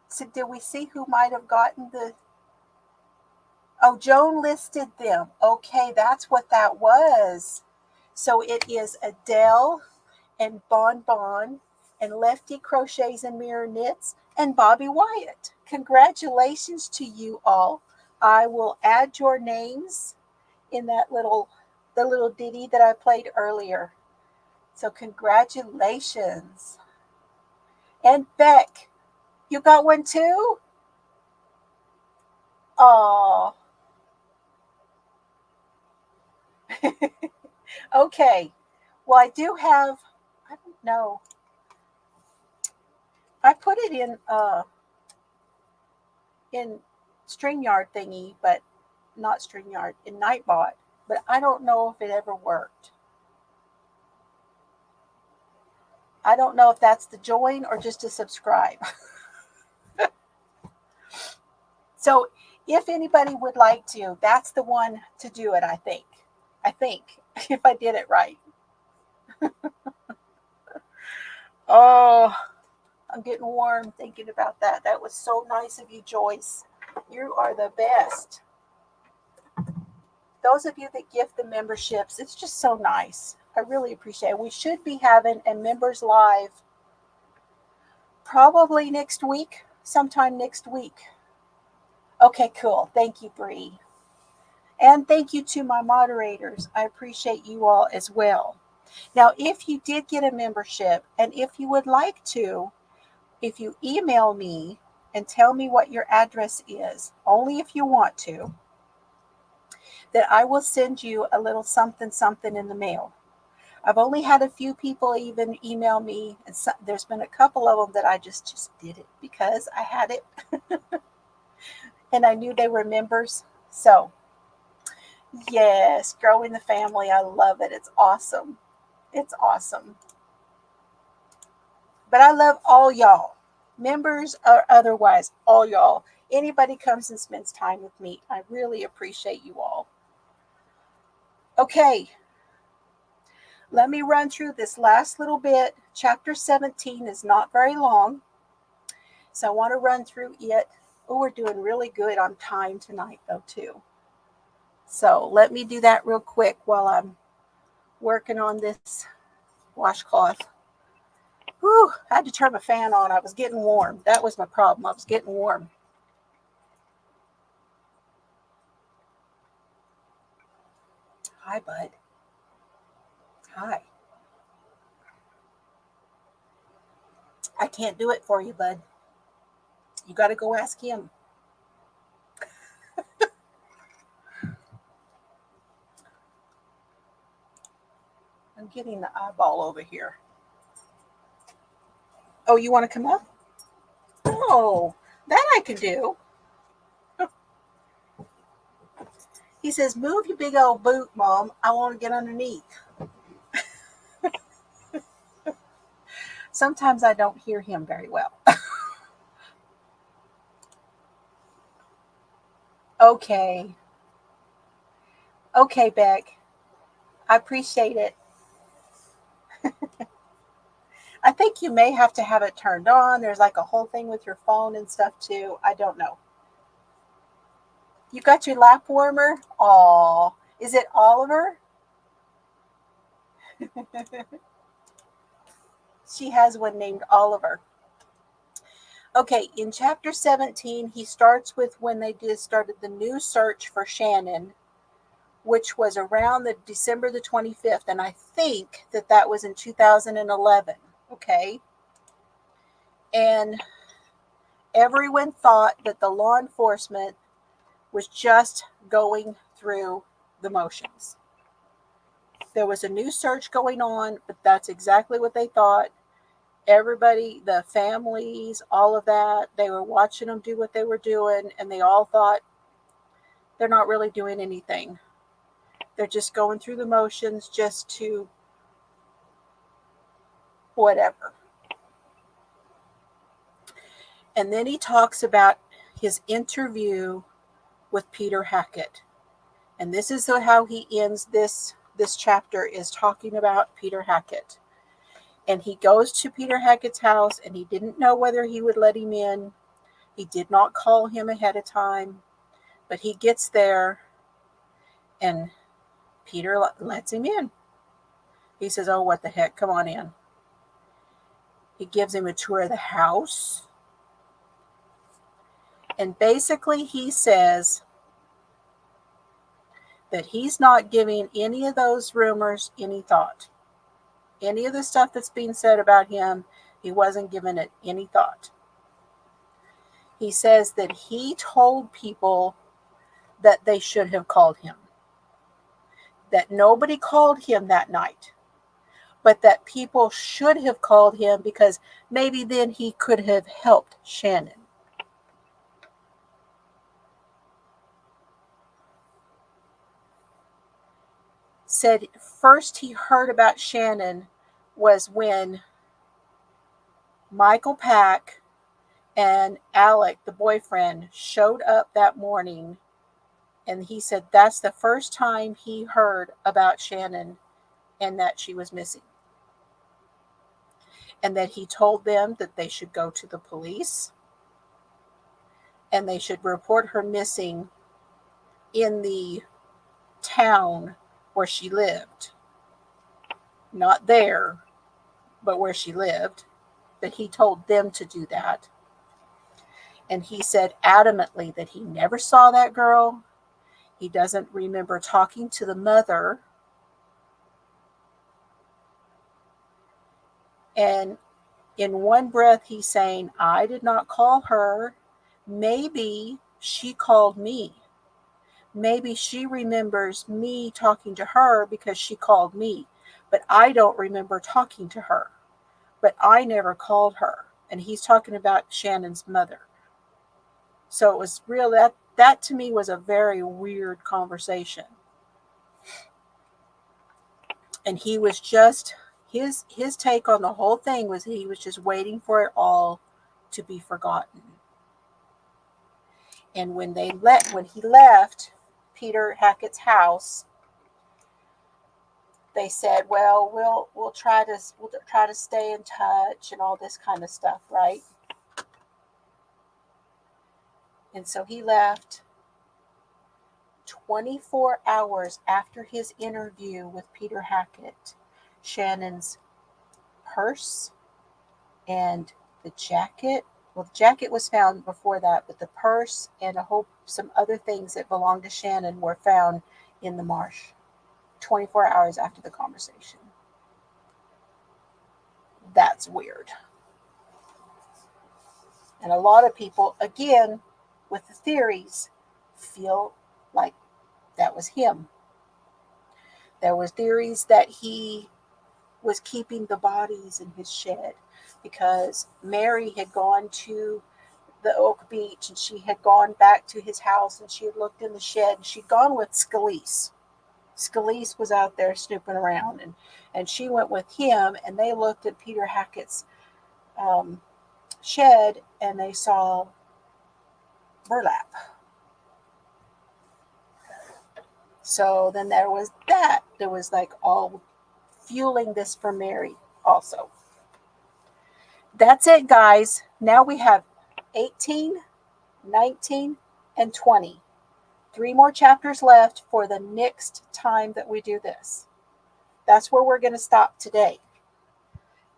So did we see who might have gotten the... Oh, Joan listed them. Okay, that's what that was. So it is Adele and Bon Bon and Lefty Crochets and Mirror Knits and Bobby Wyatt. Congratulations to you all. I will add your names in the little ditty that I played earlier. So congratulations. And Beck, you got one too? Oh. Okay. Well, I do have, I don't know. I put it in StreamYard thingy, but not StreamYard, in Nightbot, but I don't know if it ever worked. I don't know if that's the join or just to subscribe. So if anybody would like to, that's the one to do it, I think, if I did it right. Oh, I'm getting warm thinking about that. That was so nice of you, Joyce. You are the best. Those of you that gift the memberships, it's just so nice. I really appreciate it. We should be having a members live probably next week, sometime next week. Okay, cool. Thank you, Bree. And thank you to my moderators. I appreciate you all as well. Now, if you did get a membership, and if you would like to, if you email me and tell me what your address is, only if you want to, that I will send you a little something in the mail. I've only had a few people even email me, and there's been a couple of them that I just did it because I had it and I knew they were members. So yes, growing the family, I love it. It's awesome. It's awesome. But I love all y'all, members or otherwise, all y'all. Anybody comes and spends time with me, I really appreciate you all. Okay, let me run through this last little bit. Chapter 17 is not very long, so I want to run through it. Oh, we're doing really good on time tonight, though, too. So let me do that real quick while I'm working on this washcloth. Whew, I had to turn my fan on. I was getting warm. That was my problem. I was getting warm. Hi, bud. Hi. I can't do it for you, bud. You got to go ask him. I'm getting the eyeball over here. Oh, you want to come up? Oh, that I can do. He says, move your big old boot, Mom. I want to get underneath. Sometimes I don't hear him very well. Okay. Okay, Beck. I appreciate it. I think you may have to have it turned on. There's like a whole thing with your phone and stuff too. I don't know. You got your lap warmer? Aw. Is it Oliver? She has one named Oliver. Okay, in chapter 17, he starts with when they started the new search for Shannon, which was around the December the 25th, and I think that was in 2011. Okay. And everyone thought that the law enforcement was just going through the motions. There was a new search going on, but that's exactly what they thought. Everybody, the families, all of that, they were watching them do what they were doing, and they all thought they're not really doing anything. They're just going through the motions just to whatever. And then he talks about his interview with Peter Hackett. And this is how he ends this chapter, is talking about Peter Hackett. And he goes to Peter Hackett's house, and he didn't know whether he would let him in. He did not call him ahead of time, but he gets there, and Peter lets him in. He says, "Oh, what the heck, come on in." He gives him a tour of the house. And basically he says that he's not giving any of those rumors any thought. Any of the stuff that's being said about him, he wasn't giving it any thought. He says that he told people that they should have called him. That nobody called him that night. But that people should have called him because maybe then he could have helped Shannon. Said first he heard about Shannon was when Michael Pack and Alec, the boyfriend, showed up that morning, and he said that's the first time he heard about Shannon and that she was missing. And that he told them that they should go to the police and they should report her missing in the town where she lived. Not there, but where she lived. That he told them to do that. And he said adamantly that he never saw that girl. He doesn't remember talking to the mother. And in one breath, he's saying, I did not call her. Maybe she called me. Maybe she remembers me talking to her because she called me. But I don't remember talking to her. But I never called her. And he's talking about Shannon's mother. So it was real. That to me was a very weird conversation. And he was just, his take on the whole thing was he was just waiting for it all to be forgotten. And when he left Peter Hackett's house, they said, well, we'll try to stay in touch and all this kind of stuff, right? And so he left. 24 hours after his interview with Peter Hackett, Shannon's purse and the jacket. Well, the jacket was found before that, but the purse and some other things that belonged to Shannon were found in the marsh 24 hours after the conversation. That's weird. And a lot of people, again, with the theories, feel like that was him. There was theories that he was keeping the bodies in his shed because Mary had gone to the Oak Beach and she had gone back to his house and she had looked in the shed and she'd gone with Scalise. Scalise was out there snooping around and she went with him and they looked at Peter Hackett's shed and they saw burlap. So then there was that. There was like all fueling this for Mary also. That's it, guys. Now we have 18, 19, and 20. 3 more chapters left for the next time that we do this. That's where we're going to stop today.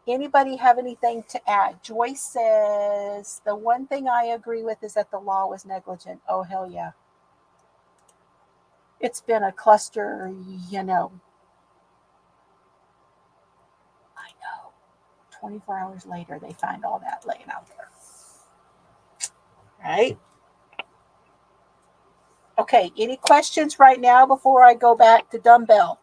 Anybody have anything to add? Joyce says, the one thing I agree with is that the law was negligent. Oh, hell yeah. It's been a cluster, I know. 24 hours later, they find all that laying out there. Right? Okay, any questions right now before I go back to Daybell?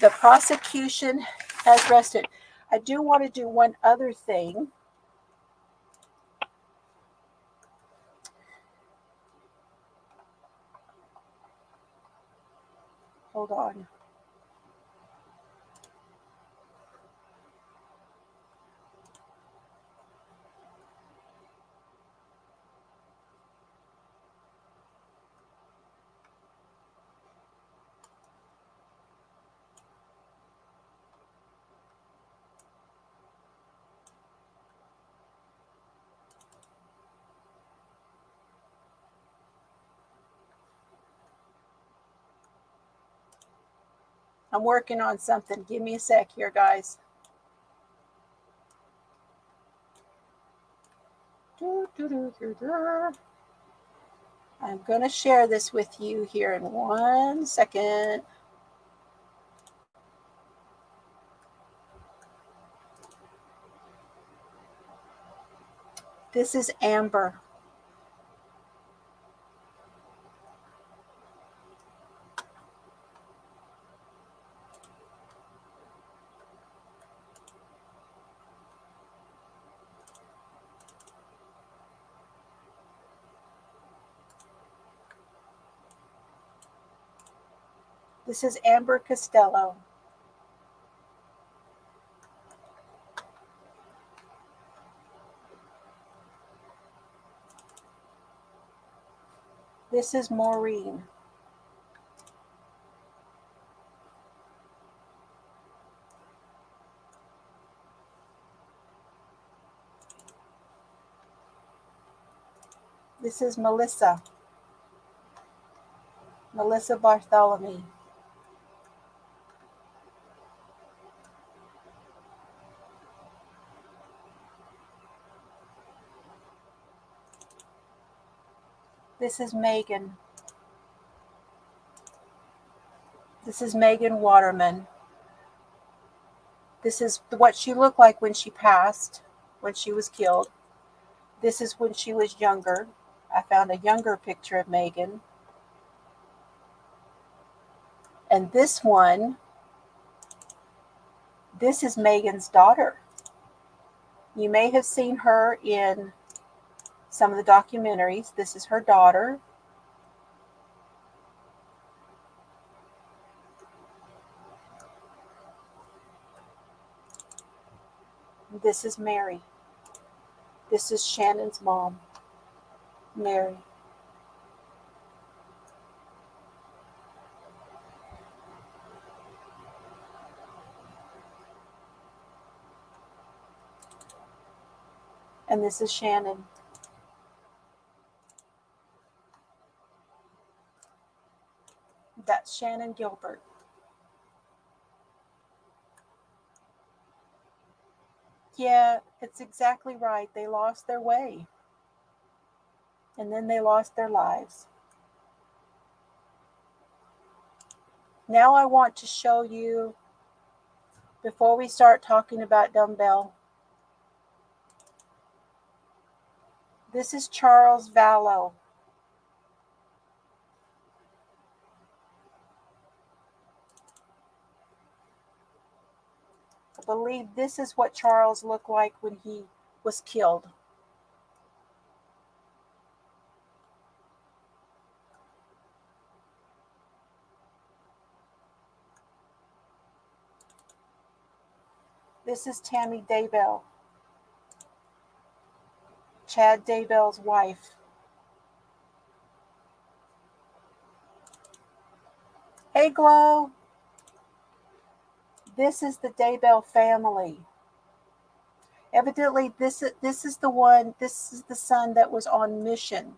The prosecution has rested. I do want to do one other thing. Hold on. I'm working on something. Give me a sec here, guys. I'm going to share this with you here in 1 second. This is Amber. This is Amber Costello. This is Maureen. This is Melissa. Melissa Bartholomew. This is Megan. This is Megan Waterman. This is what she looked like when she passed, when she was killed. This is when she was younger. I found a younger picture of Megan. And this one, this is Megan's daughter. You may have seen her in some of the documentaries. This is her daughter. This is Mary. This is Shannon's mom, Mary. And this is Shannon. That's Shannon Gilbert. Yeah, it's exactly right. They lost their way. And then they lost their lives. Now I want to show you, before we start talking about Daybell, this is Charles Vallow. I believe this is what Charles looked like when he was killed. This is Tammy Daybell, Chad Daybell's wife. Hey, Glow. This is the Daybell family. Evidently, this is the one, this is the son that was on mission.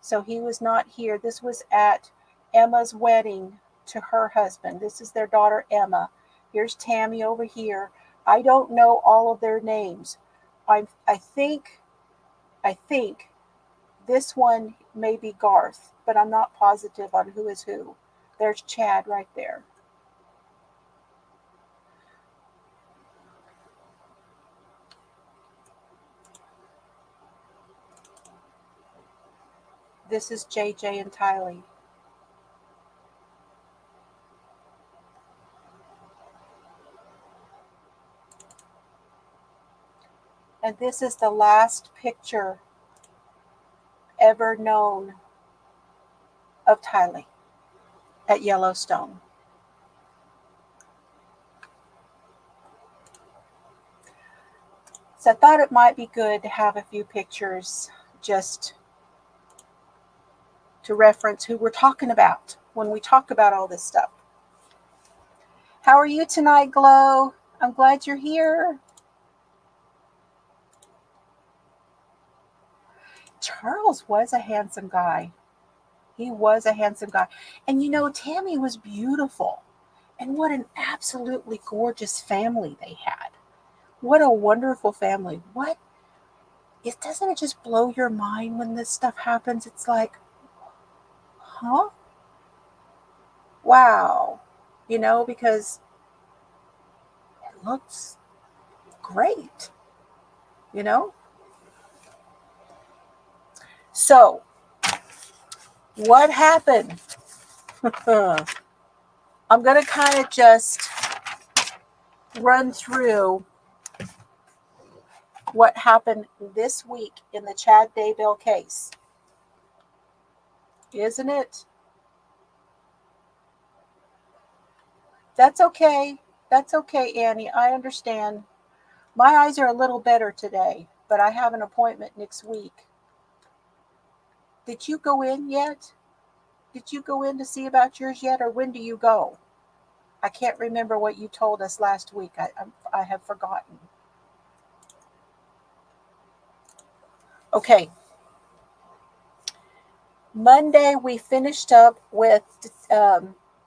So he was not here. This was at Emma's wedding to her husband. This is their daughter, Emma. Here's Tammy over here. I don't know all of their names. I think this one may be Garth, but I'm not positive on who is who. There's Chad right there. This is JJ and Tylee. And this is the last picture ever known of Tylee at Yellowstone. So I thought it might be good to have a few pictures just to reference who we're talking about when we talk about all this stuff. How are you tonight, Glow? I'm glad you're here. Charles was a handsome guy. He was a handsome guy. And you know, Tammy was beautiful. And what an absolutely gorgeous family they had. What a wonderful family. Doesn't it just blow your mind when this stuff happens? It's like, huh? Wow. Because it looks great, So, what happened? I'm going to kind of just run through what happened this week in the Chad Daybell case. Isn't it? That's okay. That's okay, Annie. I understand. My eyes are a little better today, but I have an appointment next week. Did you go in yet? Did you go in to see about yours yet, or when do you go? I can't remember what you told us last week. I have forgotten. Okay. Monday, we finished up with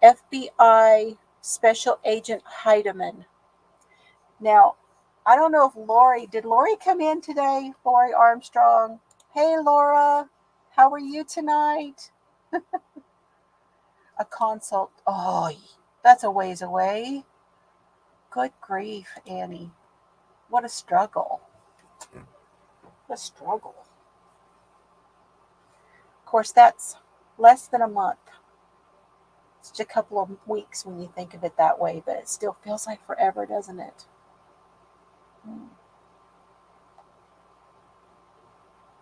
FBI Special Agent Heidemann. Now, I don't know if did Lori come in today? Lori Armstrong. Hey, Laura. How are you tonight? A consult. Oh, that's a ways away. Good grief, Annie. What a struggle. What a struggle. Of course, that's less than a month. It's just a couple of weeks when you think of it that way, but it still feels like forever, doesn't it?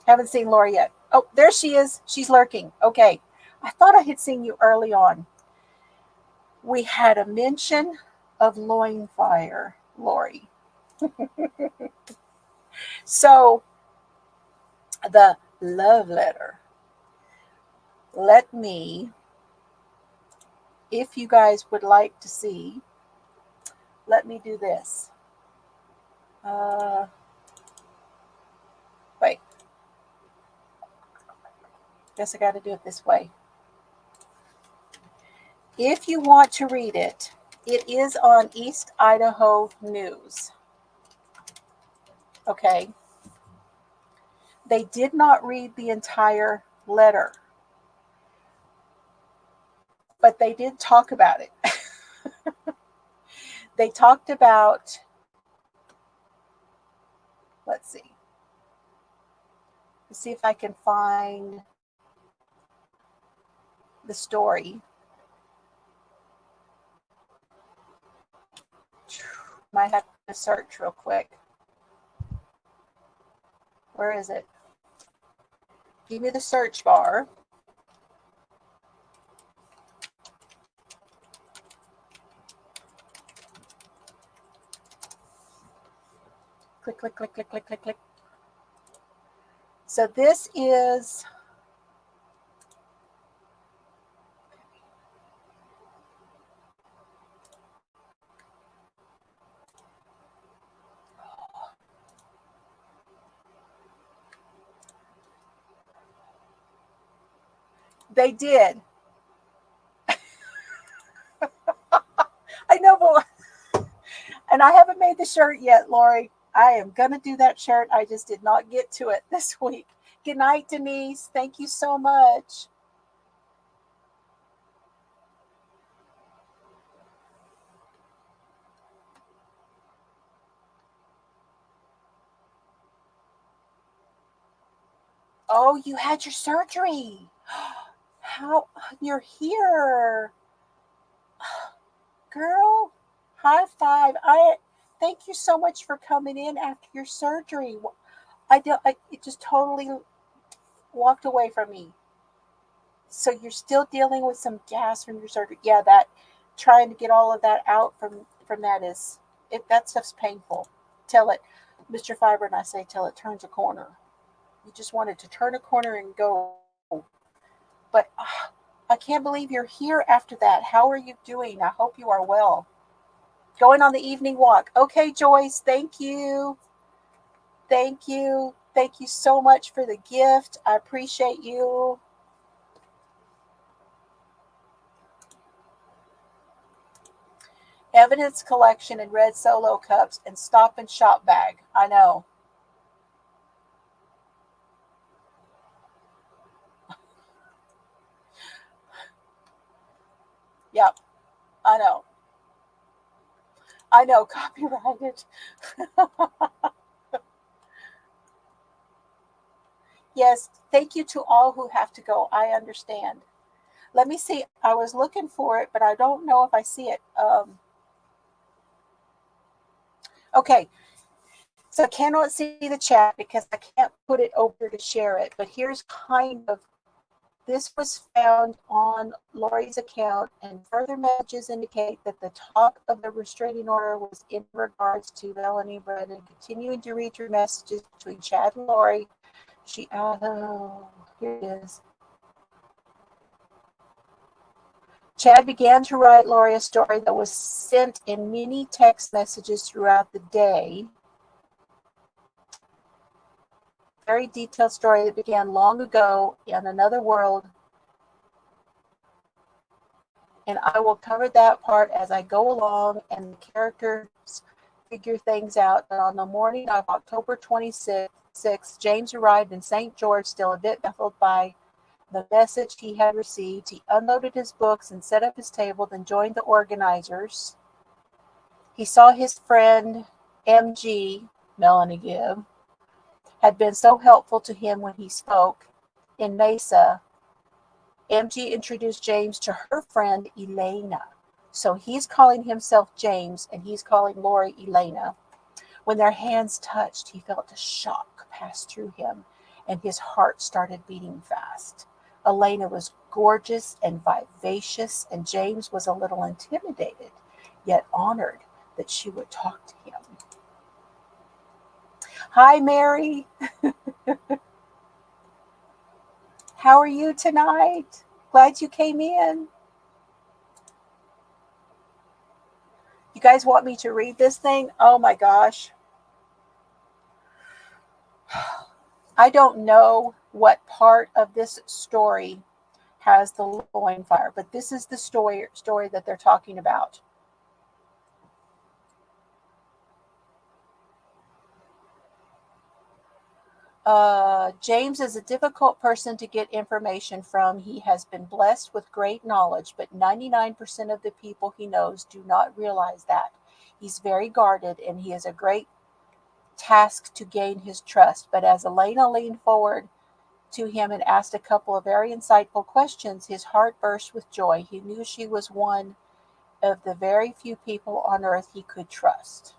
Haven't seen Laura yet. Oh, there she is. She's lurking. Okay. I thought I had seen you early on. We had a mention of loin fire, Lori. So, the love letter. Let me, if you guys would like to see, let me do this. Wait. Guess I got to do it this way. If you want to read it, it is on East Idaho News. Okay. They did not read the entire letter, but they did talk about it. They talked about, let's see if I can find the story. Might have to search real quick. Where is it? Give me the search bar. Click, click, click, click, click, click, click. So this is they did. I know, but and I haven't made the shirt yet, Lori. I am going to do that shirt. I just did not get to it this week. Good night, Denyse. Thank you so much. Oh, you had your surgery. How you're here. Girl, high five. Thank you so much for coming in after your surgery. It just totally walked away from me. So you're still dealing with some gas from your surgery. Yeah, that trying to get all of that out from that is, if that stuff's painful. Tell it, Mr. Fiber and I say, till it turns a corner. You just wanted to turn a corner and go. But I can't believe you're here after that. How are you doing? I hope you are well. Going on the evening walk. Okay, Joyce, thank you. Thank you. Thank you so much for the gift. I appreciate you. Evidence collection and red Solo cups and Stop and Shop bag. I know. Yep, I know. I know, copyrighted. Yes, thank you to all who have to go. I understand. Let me see. I was looking for it, but I don't know if I see it. Okay, so I cannot see the chat because I can't put it over to share it. But here's kind of, this was found on Lori's account, and further messages indicate that the talk of the restraining order was in regards to Melanie Brennan continuing to read her messages between Chad and Lori. Here it is. Chad began to write Lori a story that was sent in many text messages throughout the day. Very detailed story that began long ago in another world. And I will cover that part as I go along, and the characters figure things out. But on the morning of October 26th, James arrived in St. George, still a bit baffled by the message he had received. He unloaded his books and set up his table, then joined the organizers. He saw his friend MG, Melanie Gibb, had been so helpful to him when he spoke in Mesa. MG introduced James to her friend Elena. So he's calling himself James and he's calling Lori Elena. When their hands touched, he felt a shock pass through him and his heart started beating fast. Elena was gorgeous and vivacious, and James was a little intimidated, yet honored that she would talk to him. Hi, Mary. How are you tonight? Glad you came in. You guys want me to read this thing? Oh my gosh. I don't know what part of this story has the loin fire, but this is the story that they're talking about. James is a difficult person to get information from. He has been blessed with great knowledge, but 99% of the people he knows do not realize that. He's very guarded, and he is a great task to gain his trust. But as Elena leaned forward to him and asked a couple of very insightful questions, his heart burst with joy. He knew she was one of the very few people on earth he could trust.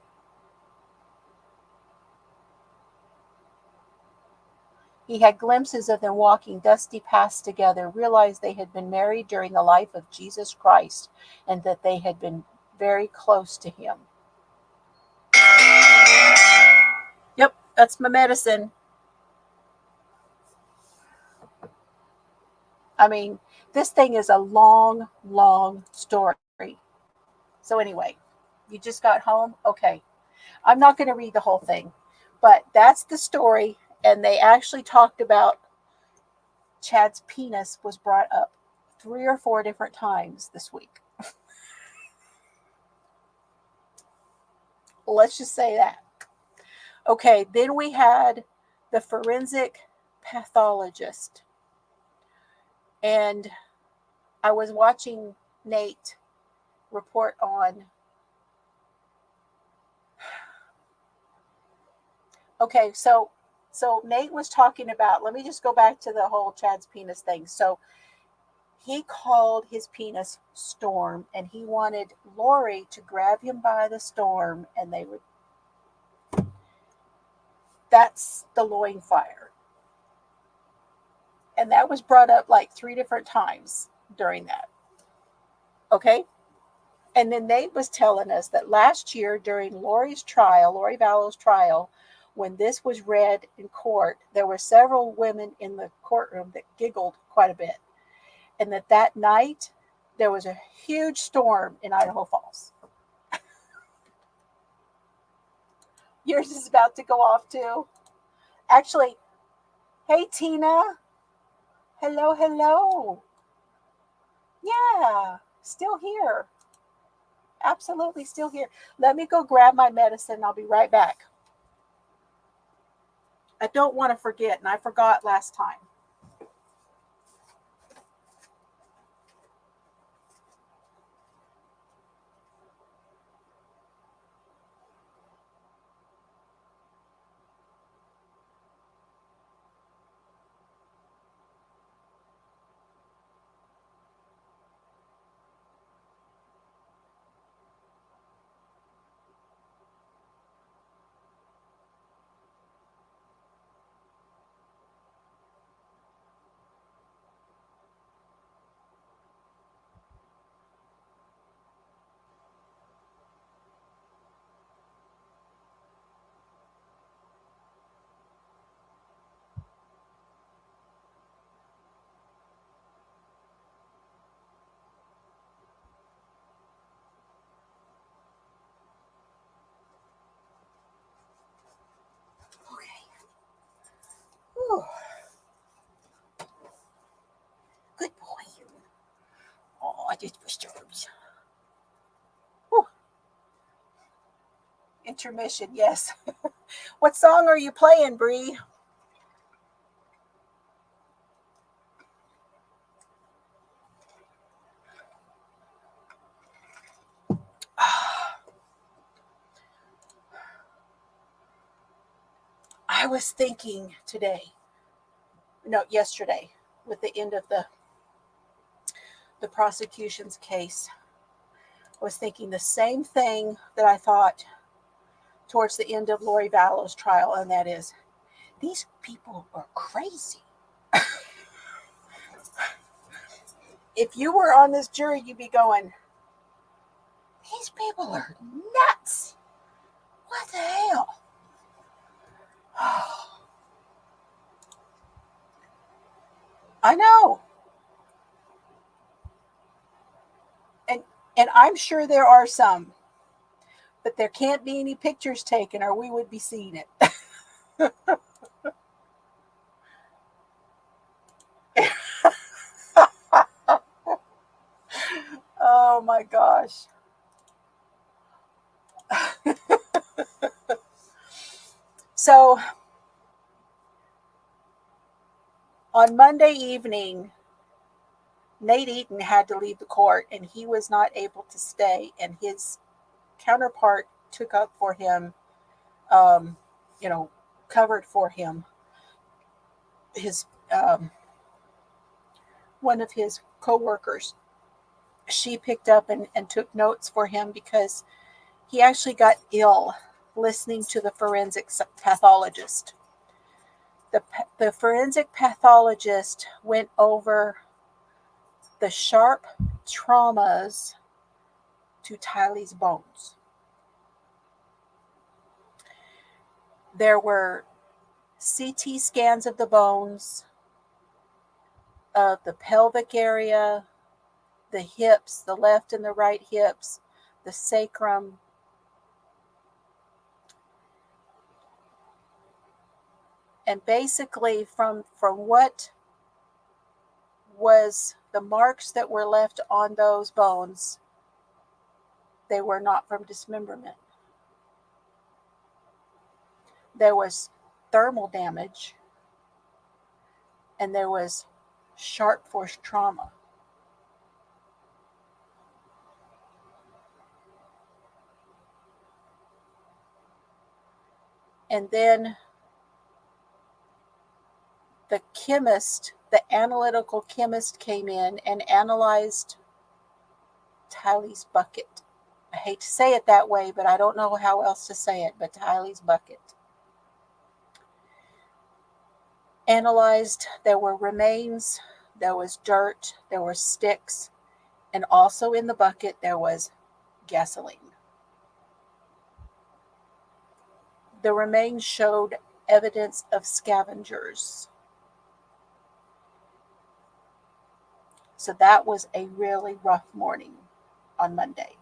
He had glimpses of them walking dusty paths together, realized they had been married during the life of Jesus Christ, and that they had been very close to him. Yep, that's my medicine. I mean, this thing is a long, long story. So anyway, you just got home? Okay. I'm not going to read the whole thing, but that's the story. And they actually talked about Chad's penis was brought up 3 or 4 different times this week. Let's just say that. Okay, then we had the forensic pathologist. And I was watching Nate report on. Okay, so Nate was talking about, let me just go back to the whole Chad's penis thing. So he called his penis Storm, and he wanted Lori to grab him by the storm, and they would. That's the loin fire. And that was brought up like 3 different times during that. Okay? And then Nate was telling us that last year during Lori Vallow's trial, when this was read in court, there were several women in the courtroom that giggled quite a bit. And that night, there was a huge storm in Idaho Falls. Yours is about to go off too. Actually, hey, Tina. Hello, hello. Yeah, still here. absolutely still here. Let me go grab my medicine. I'll be right back. I don't want to forget, and I forgot last time. Whew. Good boy. Oh, I just pushed yours. Intermission, yes. What song are you playing, Bree? I was thinking yesterday, with the end of the prosecution's case, I was thinking the same thing that I thought towards the end of Lori Vallow's trial, and that is, these people are crazy. If you were on this jury, you'd be going, these people are nuts. What the hell? I know. And I'm sure there are some, but there can't be any pictures taken or we would be seeing it. Oh my gosh. So on Monday evening, Nate Eaton had to leave the court and he was not able to stay, and his counterpart took up for him, covered for him. His one of his co-workers, she picked up and took notes for him because he actually got ill listening to the forensic pathologist. The forensic pathologist went over the sharp traumas to Tylee's bones. There were CT scans of the bones, of the pelvic area, the hips, the left and the right hips, the sacrum. And basically from what was the marks that were left on those bones, they were not from dismemberment. There was thermal damage, and there was sharp force trauma. And then the analytical chemist came in and analyzed Tylee's bucket. I hate to say it that way, but I don't know how else to say it, but Tylee's bucket. Analyzed, there were remains, there was dirt, there were sticks, and also in the bucket there was gasoline. The remains showed evidence of scavengers. So that was a really rough morning on Monday.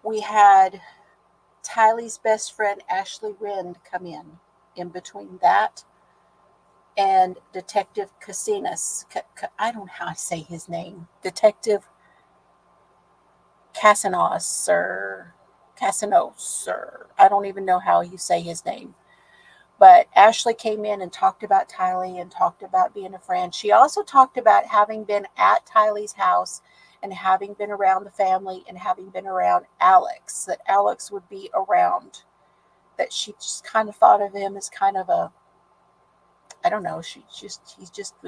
We had Tylee's best friend, Ashley Rend, come in between that and Detective Casinas. I don't know how I say his name. Detective Casinos, or Casinos, or I don't even know how you say his name. But Ashley came in and talked about Tylee and talked about being a friend. She also talked about having been at Tylee's house and having been around the family and having been around Alex, that Alex would be around, that she just kind of thought of him as kind of a, I don't know, was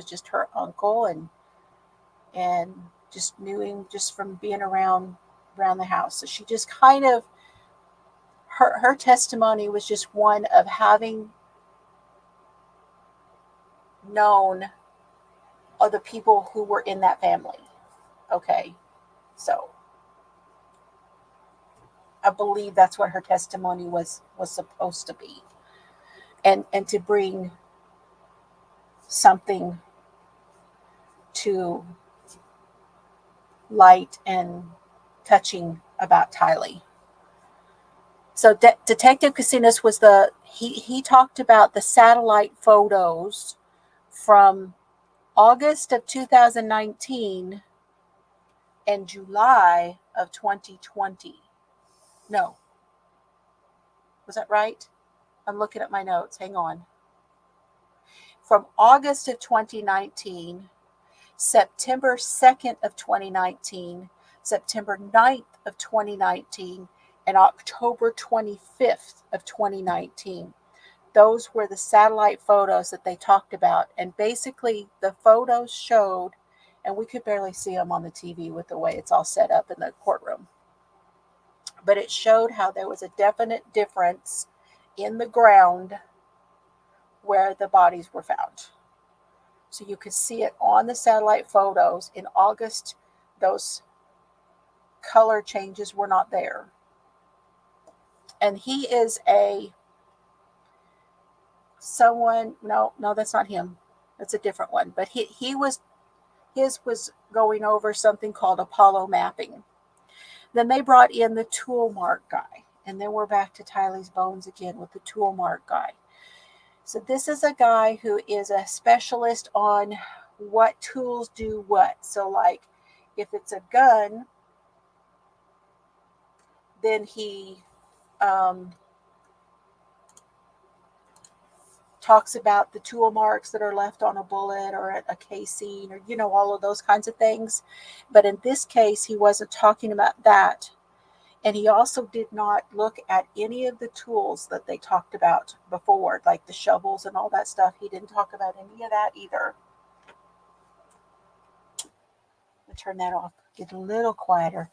just her uncle, and just knew him just from being around the house. So she just kind of, her testimony was just one of having known other people who were in that family. Okay, so I believe that's what her testimony was supposed to be, and to bring something to light and touching about Tylee. So Detective Casinas was he talked about the satellite photos from August of 2019 and July of 2020. No. Was that right? I'm looking at my notes. Hang on. From August of 2019, September 2nd of 2019, September 9th of 2019, and October 25th of 2019. Those were the satellite photos that they talked about. And basically the photos showed, and we could barely see them on the TV with the way it's all set up in the courtroom, but it showed how there was a definite difference in the ground where the bodies were found. So you could see it on the satellite photos. In August, those color changes were not there. And he is no, that's not him. That's a different one. But his was going over something called Apollo mapping. Then they brought in the tool mark guy. And then we're back to Tylee's bones again with the tool mark guy. So this is a guy who is a specialist on what tools do what. So like if it's a gun, then he talks about the tool marks that are left on a bullet or a casing, or, all of those kinds of things. But in this case, he wasn't talking about that. And he also did not look at any of the tools that they talked about before, like the shovels and all that stuff. He didn't talk about any of that either. Let me turn that off, get a little quieter.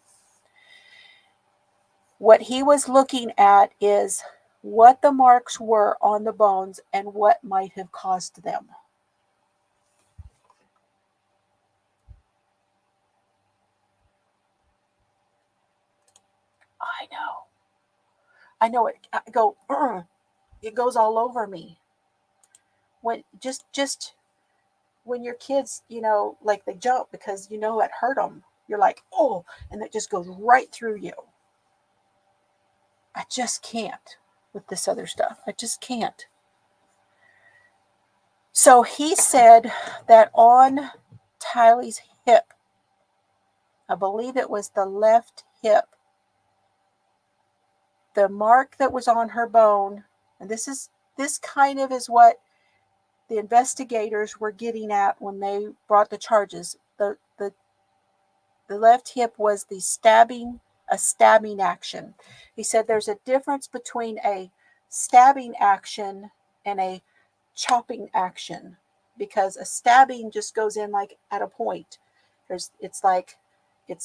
What he was looking at is what the marks were on the bones and what might have caused them. I know it. It goes all over me. When just when your kids, like they jump because it hurt them, you're like, oh, and it just goes right through you. I just can't with this other stuff. I just can't. So he said that on Tylee's hip, I believe it was the left hip, the mark that was on her bone, and this kind of is what the investigators were getting at when they brought the charges. The left hip was a stabbing action. He said there's a difference between a stabbing action and a chopping action, because a stabbing just goes in like at a point. It's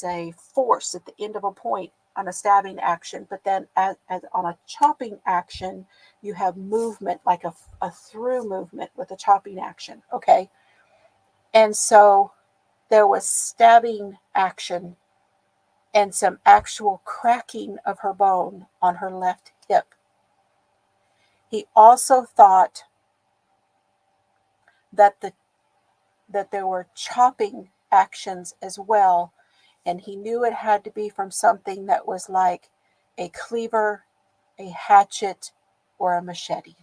a force at the end of a point on a stabbing action, but then as on a chopping action, you have movement, like a through movement with a chopping action. Okay. And so there was stabbing action and some actual cracking of her bone on her left hip. He also thought that there were chopping actions as well, and he knew it had to be from something that was like a cleaver, a hatchet, or a machete.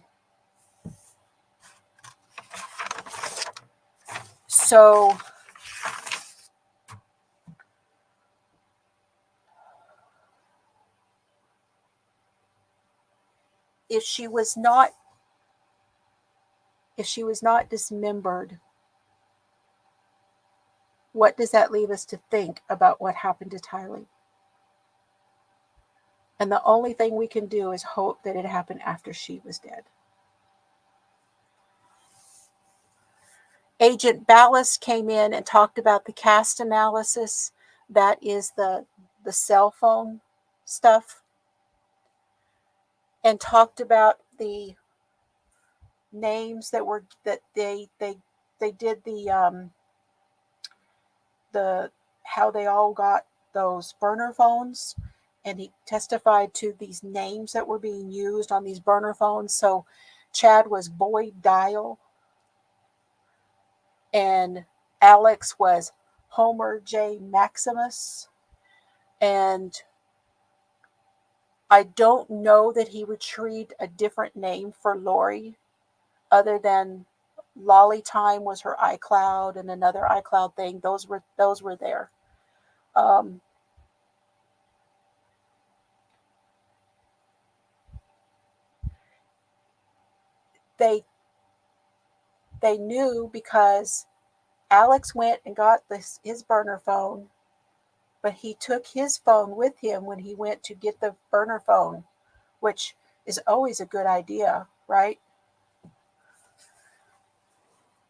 So if she was not dismembered, what does that leave us to think about what happened to Tylee? And the only thing we can do is hope that it happened after she was dead. Agent Ballas came in and talked about the cast analysis. That is the cell phone stuff. And talked about the names that they did the how they all got those burner phones, and he testified to these names that were being used on these burner phones. So Chad was Boyd Dial, and Alex was Homer J. Maximus, and I don't know that he retrieved a different name for Lori other than Lolly Time was her iCloud, and another iCloud thing. Those were there. They knew because Alex went and got his burner phone, but he took his phone with him when he went to get the burner phone, which is always a good idea, right?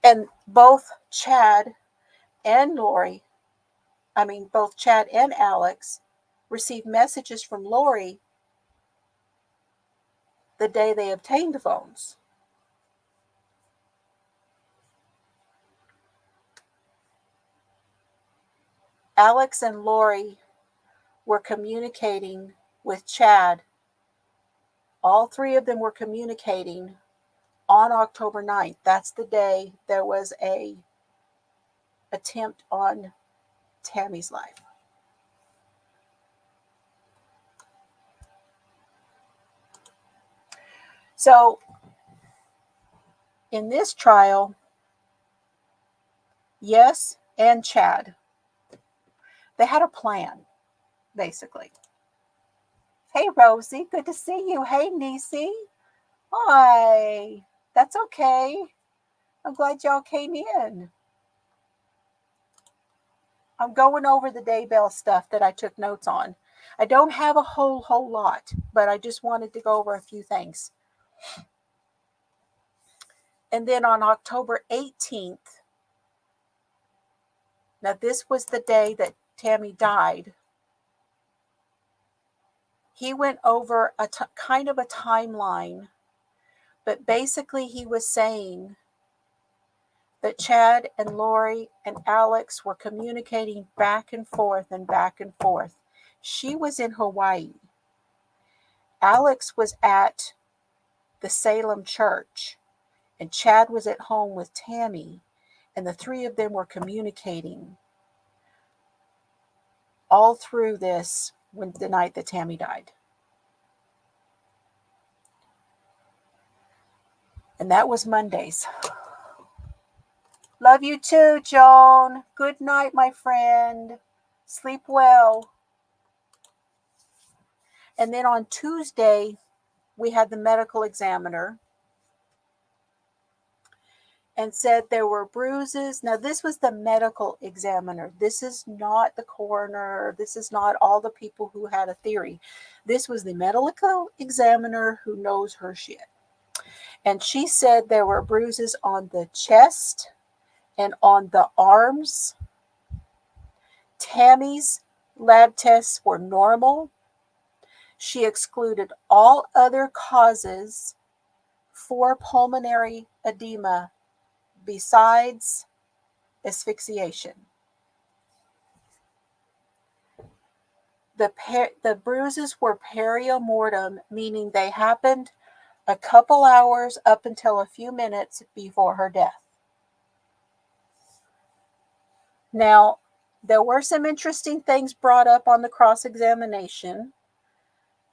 And both Chad and Alex received messages from Lori the day they obtained the phones. Alex and Lori were communicating with Chad. All three of them were communicating on October 9th. That's the day there was a attempt on Tammy's life. So in this trial, Yes and Chad, they had a plan, basically. Hey, Rosie, good to see you. Hey, Niecy. Hi. That's okay. I'm glad y'all came in. I'm going over the Daybell stuff that I took notes on. I don't have a whole lot, but I just wanted to go over a few things. And then on October 18th, now this was the day that Tammy died, he went over kind of a timeline, but basically he was saying that Chad and Lori and Alex were communicating back and forth and back and forth. She was in Hawaii. Alex was at the Salem church, and Chad was at home with Tammy, and the three of them were communicating all through this the night that Tammy died. And that was Mondays. Love you too, Joan. Good night, my friend. Sleep well. And then on Tuesday, we had the medical examiner and said there were bruises. Now, this was the medical examiner. This is not the coroner. This is not all the people who had a theory. This was the medical examiner who knows her shit. And she said there were bruises on the chest and on the arms. Tammy's lab tests were normal. She excluded all other causes for pulmonary edema besides asphyxiation. The bruises were peria-mortem, meaning they happened a couple hours up until a few minutes before her death. Now, there were some interesting things brought up on the cross-examination,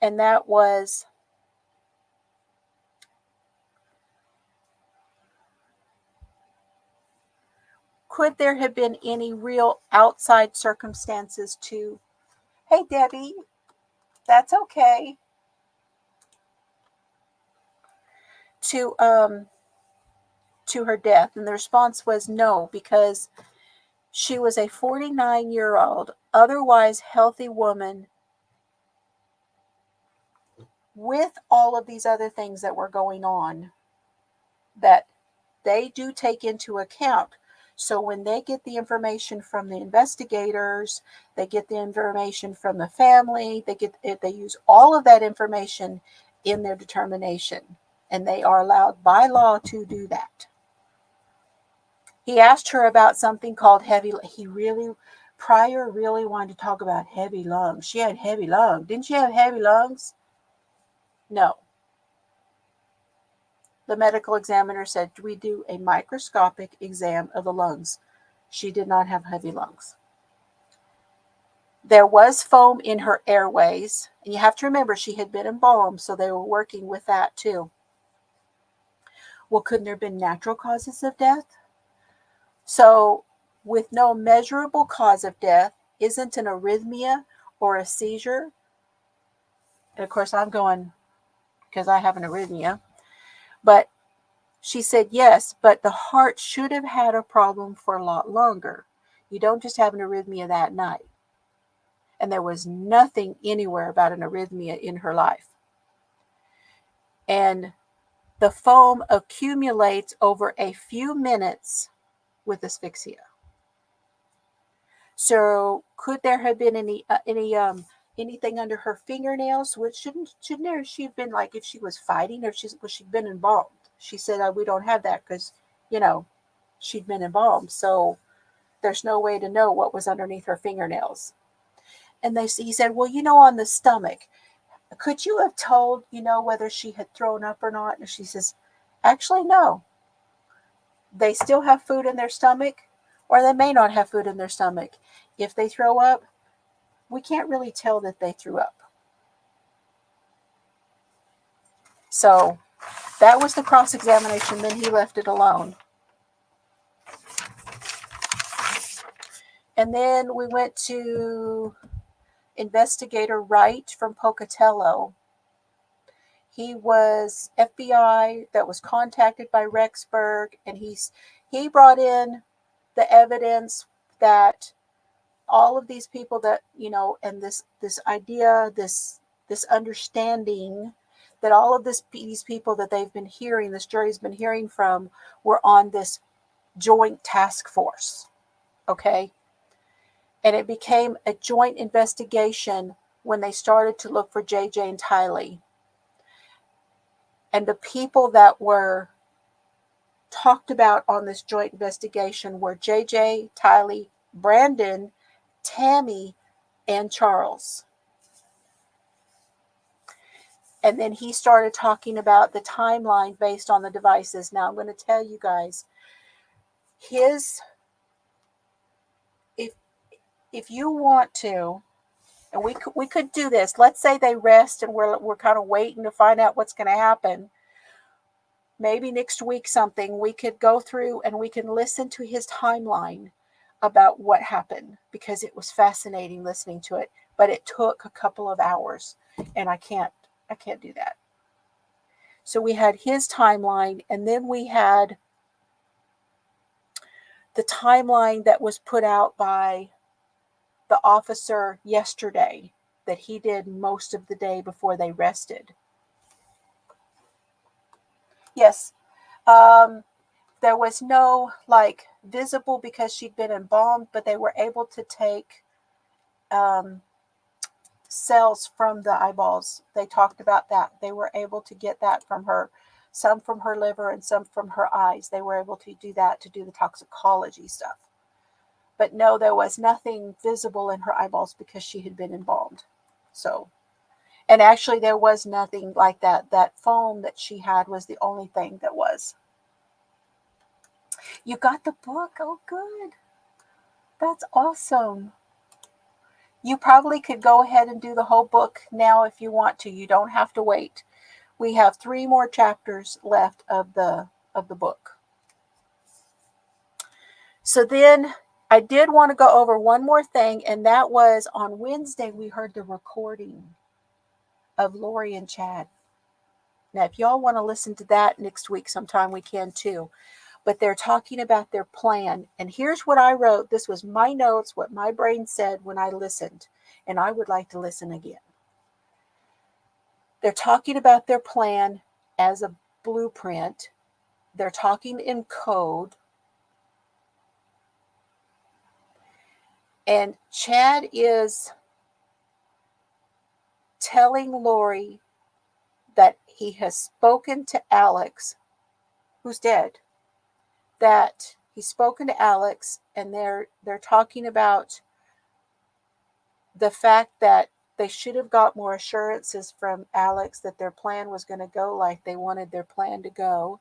and that was could there have been any real outside circumstances to, hey, Debbie, that's okay, to her death? And the response was no, because she was a 49-year-old, otherwise healthy woman with all of these other things that were going on that they do take into account. So when they get the information from the investigators, they get the information from the family, they use all of that information in their determination, and they are allowed by law to do that. He asked her about something called Prior really wanted to talk about heavy lungs. She had heavy lungs. Didn't she have heavy lungs? No. The medical examiner said, we do a microscopic exam of the lungs. She did not have heavy lungs. There was foam in her airways. And you have to remember, she had been embalmed, so they were working with that too. Well, couldn't there have been natural causes of death? So, with no measurable cause of death, isn't an arrhythmia or a seizure? And of course, I'm going, because I have an arrhythmia. But she said, yes, but the heart should have had a problem for a lot longer. You don't just have an arrhythmia that night. And there was nothing anywhere about an arrhythmia in her life. And the foam accumulates over a few minutes with asphyxia. So could there have been anything under her fingernails? Which shouldn't she have been, like, if she was fighting, or if she'd been embalmed? She said, we don't have that because, she'd been embalmed. So there's no way to know what was underneath her fingernails. And he said, well, on the stomach, could you have told, whether she had thrown up or not? And she says, actually, no. They still have food in their stomach, or they may not have food in their stomach. If they throw up, we can't really tell that they threw up. So that was the cross-examination. Then he left it alone. And then we went to Investigator Wright from Pocatello. He was FBI that was contacted by Rexburg, and he brought in the evidence that all of these people that, and this idea, this understanding that all of these people that they've been hearing, this jury's been hearing from, were on this joint task force. Okay? And it became a joint investigation when they started to look for JJ and Tylee. And the people that were talked about on this joint investigation were JJ, Tylee, Brandon, Tammy, and Charles. And then he started talking about the timeline based on the devices. Now I'm going to tell you guys, if you want to, and we could do this. Let's say they rest and we're kind of waiting to find out what's going to happen. Maybe next week we could go through and we can listen to his timeline about what happened, because it was fascinating listening to it, but it took a couple of hours, and I can't do that. So we had his timeline, and then we had the timeline that was put out by the officer yesterday that he did most of the day before they rested. Yes. There was no visible, because she'd been embalmed, but they were able to take cells from the eyeballs. They talked about that. They were able to get that from her, some from her liver and some from her eyes. They were able to do that, to do the toxicology stuff. But no, there was nothing visible in her eyeballs because she had been embalmed. So, and actually there was nothing like that. That foam that she had was the only thing that was. You got the book? Oh, good. That's awesome. You probably could go ahead and do the whole book now if you want to. You don't have to wait. We have 3 more chapters left of the book. So then I did want to go over one more thing, and that was on Wednesday we heard the recording of Lori and Chad. Now, if y'all want to listen to that next week sometime, we can too. But they're talking about their plan. And here's what I wrote. This was my notes, what my brain said when I listened. And I would like to listen again. They're talking about their plan as a blueprint. They're talking in code. And Chad is telling Lori that he has spoken to Alex, who's dead, that he's spoken to Alex, and they're talking about the fact that they should have got more assurances from Alex that their plan was going to go like they wanted their plan to go,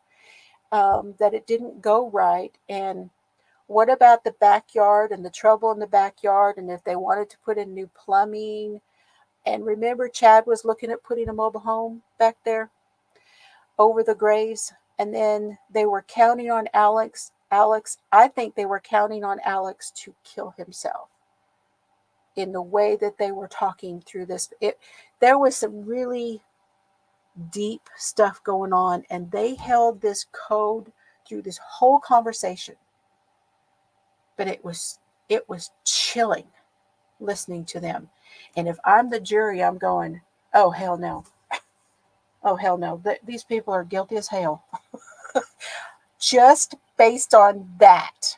that it didn't go right. And what about the backyard and the trouble in the backyard, and if they wanted to put in new plumbing? And remember, Chad was looking at putting a mobile home back there over the graves. And then they were counting on Alex. I think they were counting on Alex to kill himself in the way that they were talking through this. There was some really deep stuff going on, and they held this code through this whole conversation. But it was chilling listening to them. And if I'm the jury, I'm going, oh, hell no. Oh, hell no. These people are guilty as hell. Just based on that.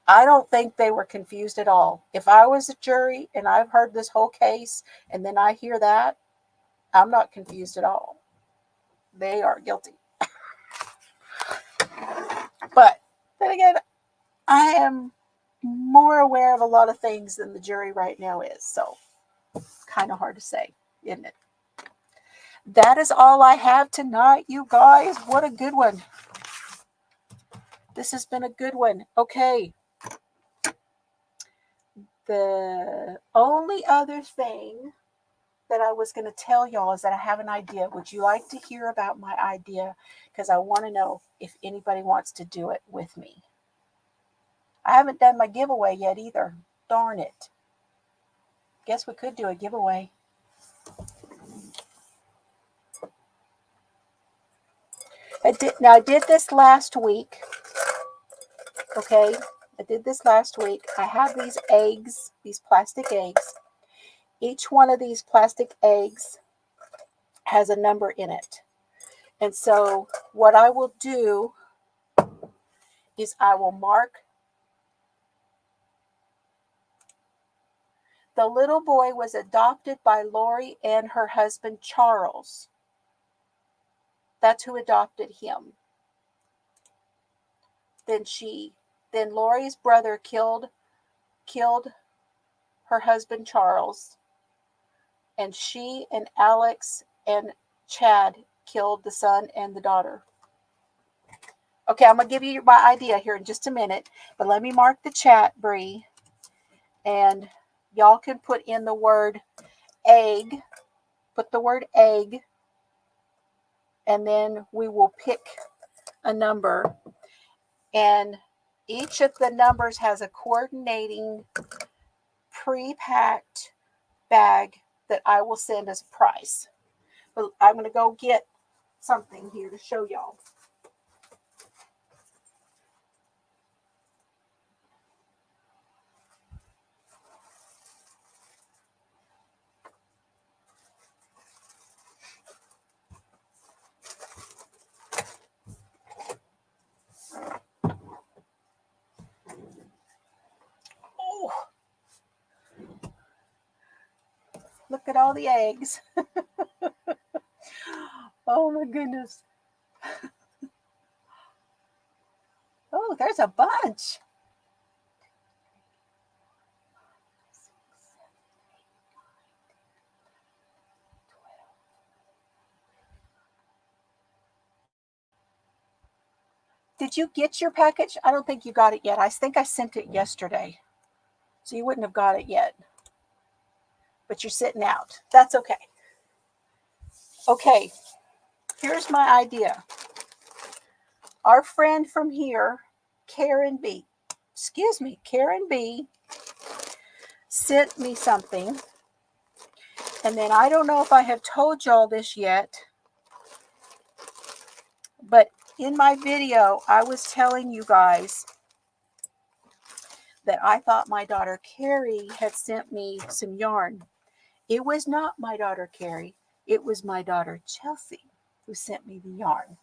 I don't think they were confused at all. If I was a jury and I've heard this whole case and then I hear that, I'm not confused at all. They are guilty. But then again, I am more aware of a lot of things than the jury right now is. So, kind of hard to say, isn't it? That is all I have tonight, you guys. What a good one. This has been a good one. Okay. The only other thing that I was going to tell y'all is that I have an idea. Would you like to hear about my idea? Because I want to know if anybody wants to do it with me. I haven't done my giveaway yet either. Darn it. Guess we could do a giveaway. I did this last week. Okay. I did this last week. I have these eggs, these plastic eggs. Each one of these plastic eggs has a number in it. And so what I will do is I will mark. The little boy was adopted by Lori and her husband, Charles. That's who adopted him. Then Lori's brother killed her husband, Charles. And she and Alex and Chad killed the son and the daughter. Okay, I'm going to give you my idea here in just a minute. But let me mark the chat, Bree. And y'all can put in the word egg. Put the word egg. And then we will pick a number. And each of the numbers has a coordinating pre-packed bag that I will send as a prize. But I'm going to go get something here to show y'all. Oh, look at all the eggs. Oh my goodness. Oh, there's a bunch. Did you get your package? I don't think you got it yet. I think I sent it yesterday. So you wouldn't have got it yet. But you're sitting out. That's okay. Okay. Here's my idea. Our friend from here Karen B. Karen B sent me something. And then I don't know if I have told y'all this yet, but in my video, I was telling you guys that I thought my daughter Carrie had sent me some yarn. It was not my daughter Carrie. It was my daughter Chelsey who sent me the yarn.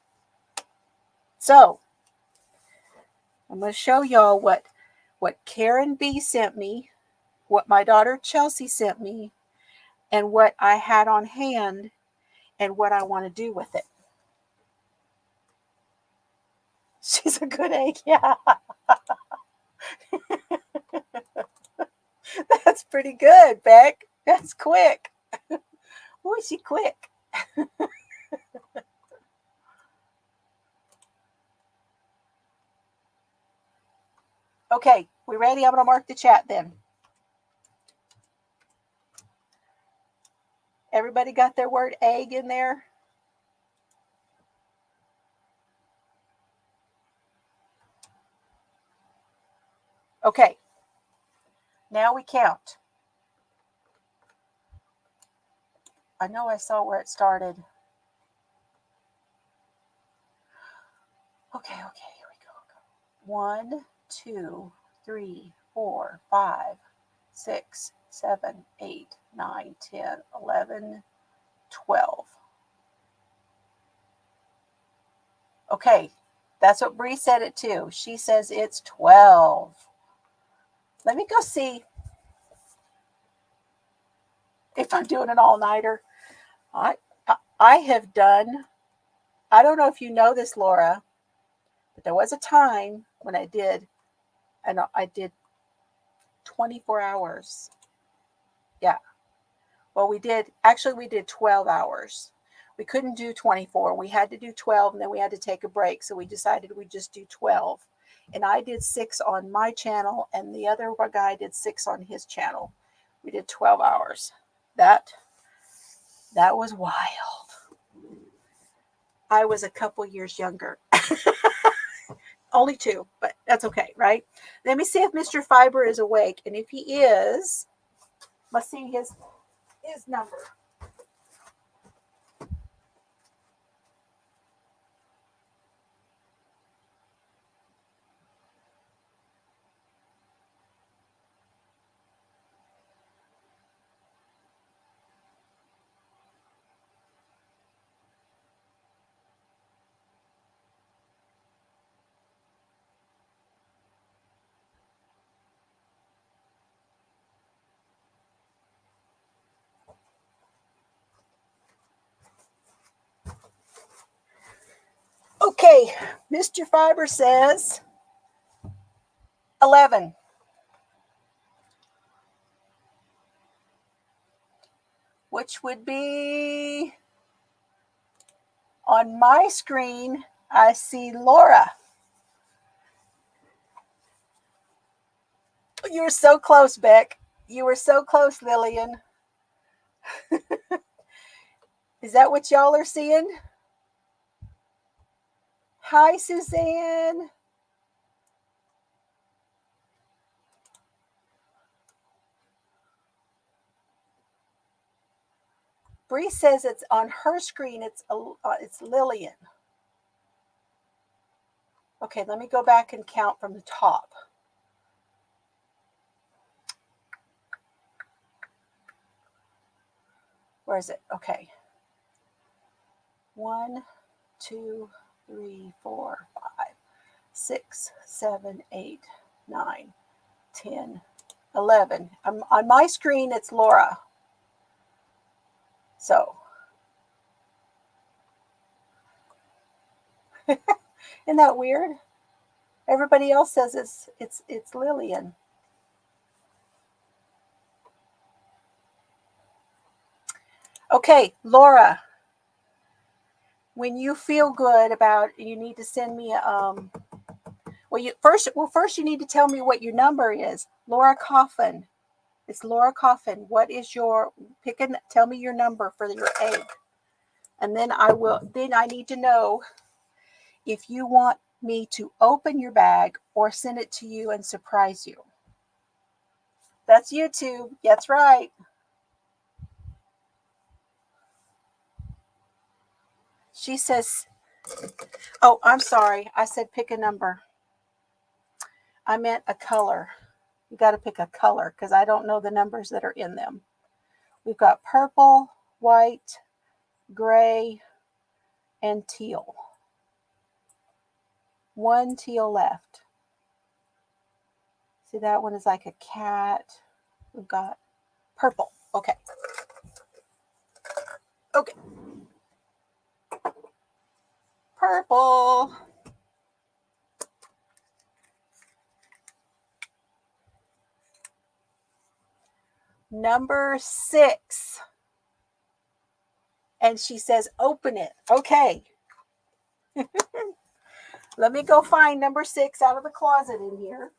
So I'm going to show y'all what Karen B sent me, what my daughter Chelsey sent me, and what I had on hand, and what I want to do with it. She's a good egg, yeah. That's pretty good, Beck. That's quick. Boy, she quick. Okay, we ready? I'm going to mark the chat then. Everybody got their word egg in there? Okay. Now we count. I know I saw where it started. Okay, here we go. 1, 2, 3, 4, 5, 6, 7, 8, 9, 10, 11, 12. Okay, that's what Bree said it too. She says it's 12. Let me go see if I'm doing an all-nighter. I have done, I don't know if you know this, Laura, but there was a time when I did 24 hours. Yeah. Well, we did 12 hours. We couldn't do 24. We had to do 12, and then we had to take a break. So we decided we'd just do 12. And I did 6 on my channel, and the other guy did 6 on his channel. We did 12 hours. That was wild. I was a couple years younger. Only 2, but that's okay, right? Let me see if Mr. Fiber is awake. And if he is, let's see his number. Okay, Mr. Fiber says 11. Which would be, on my screen, I see Laura. You were so close, Beck. You were so close, Lillian. Is that what y'all are seeing? Hi, Suzanne. Bree says it's on her screen. It's Lillian. Okay, let me go back and count from the top. Where is it? Okay. 1, 2, 3, 4, 5, 6, 7, 8, 9, 10, 11. On my screen, it's Laura. So, isn't that weird? Everybody else says it's Lillian. Okay, Laura. When you feel good about, you need to send me first you need to tell me what your number is. Laura Coffin. It's Laura Coffin. What is your tell me your number for your egg. And then I need to know if you want me to open your bag or send it to you and surprise you? That's YouTube. That's right. She says, oh, I'm sorry. I said pick a number. I meant a color. You got to pick a color because I don't know the numbers that are in them. We've got purple, white, gray, and teal. One teal left. See, that one is like a cat. We've got purple. Okay. Okay. Purple. Number 6. And she says, open it. Okay. Let me go find number 6 out of the closet in here.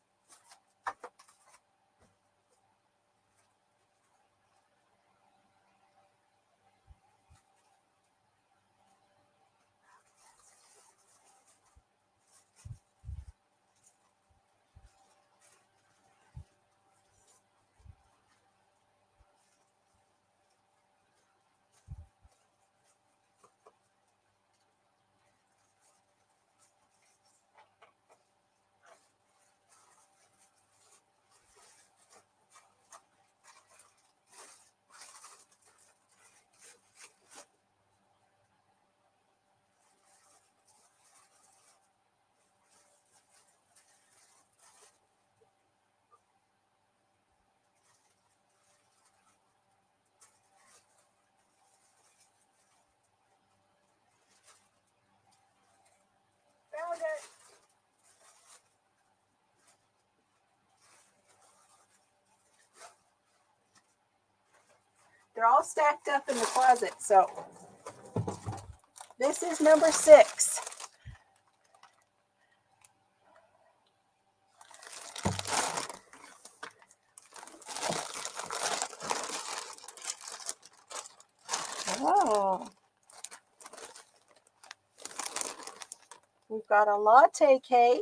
Found it. They're all stacked up in the closet, so this is number 6. Oh. We've got a latte cake.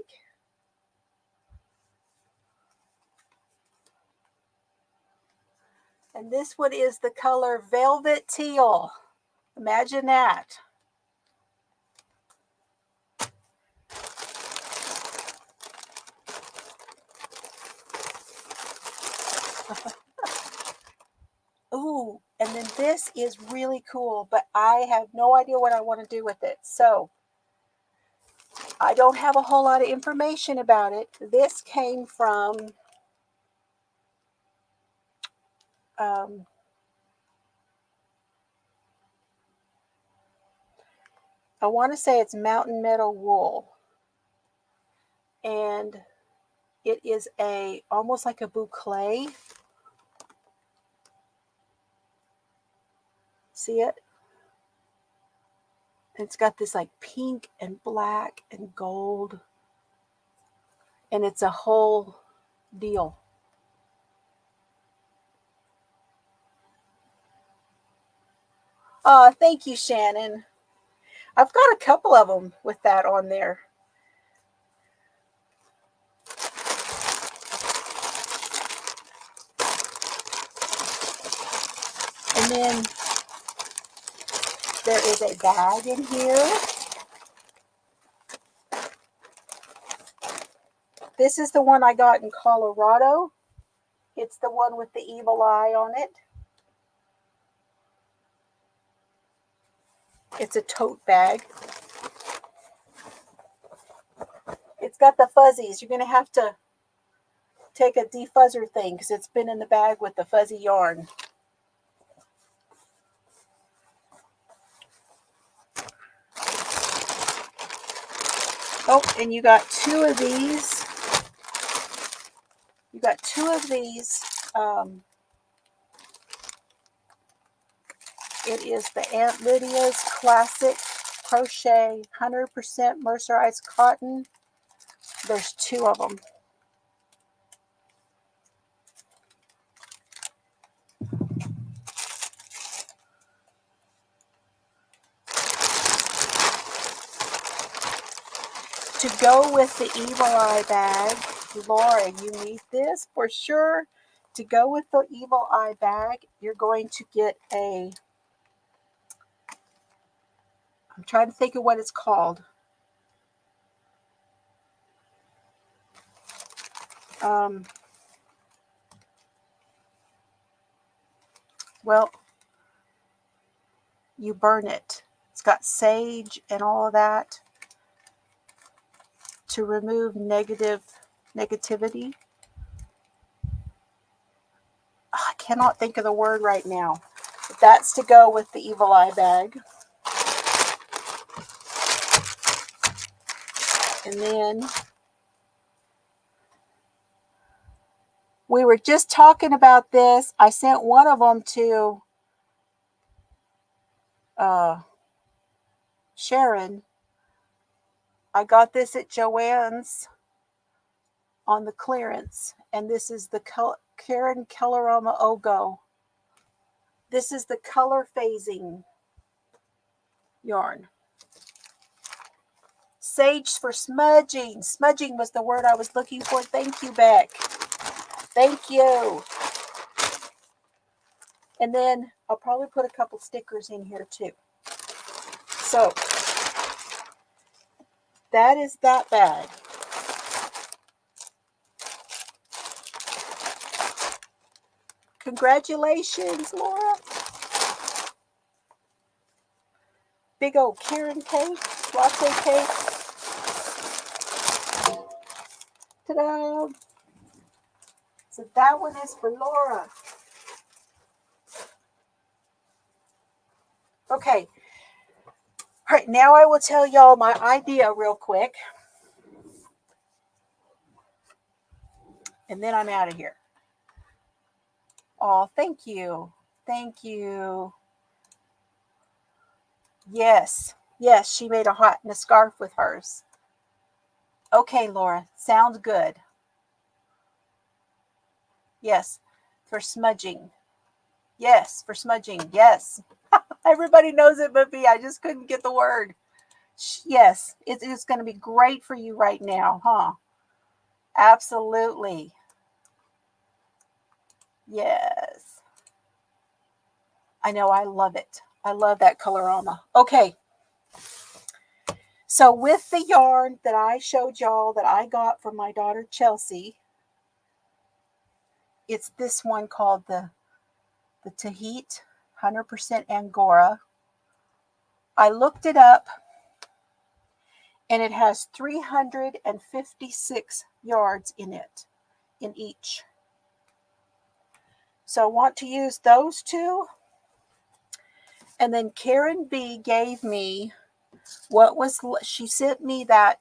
And this one is the color velvet teal. Imagine that. Ooh, and then this is really cool, but I have no idea what I want to do with it. So I don't have a whole lot of information about it. This came from I want to say it's Mountain Meadow Wool. And it is almost like a boucle. See it? It's got this like pink and black and gold. And it's a whole deal. Thank you, Shannon. I've got a couple of them with that on there. And then there is a bag in here. This is the one I got in Colorado. It's the one with the evil eye on it. It's a tote bag. It's got the fuzzies. You're going to have to take a defuzzer thing because it's been in the bag with the fuzzy yarn. Oh, and you got 2 of these. You got 2 of these. It is the Aunt Lydia's Classic Crochet 100% mercerized cotton. There's 2 of them. To go with the Evil Eye bag, Laura, you need this for sure. To go with the Evil Eye bag, you're going to get a, I'm trying to think of what it's called. Well, you burn it. It's got sage and all of that to remove negativity. I cannot think of the word right now. But that's to go with the Evil Eye bag. And then we were just talking about this. I sent one of them to Sharon. I got this at Joann's on the clearance. And this is the Karen Colorama Ogo. This is the color phasing yarn. Sage for smudging. Smudging was the word I was looking for. Thank you, Beck. Thank you. And then I'll probably put a couple stickers in here too. So that is that bag. Congratulations, Laura. Big old Karen cake, latte cake. Ta-da! So that one is for Laura. Okay. All right, now I will tell y'all my idea real quick. And then I'm out of here. Oh, thank you. Thank you. Yes. Yes, she made a hat and a scarf with hers. Okay, Laura. Sounds good. Yes, for smudging. Yes, for smudging. Yes. Everybody knows it but me. I just couldn't get the word. Yes, it's going to be great for you right now, huh? Absolutely. Yes. I know. I love it. I love that colorama. Okay. So with the yarn that I showed y'all that I got from my daughter Chelsey, it's this one called the Tahit 100% Angora. I looked it up and it has 356 yards in it, in each. So I want to use those two. And then Karen B gave me she sent me that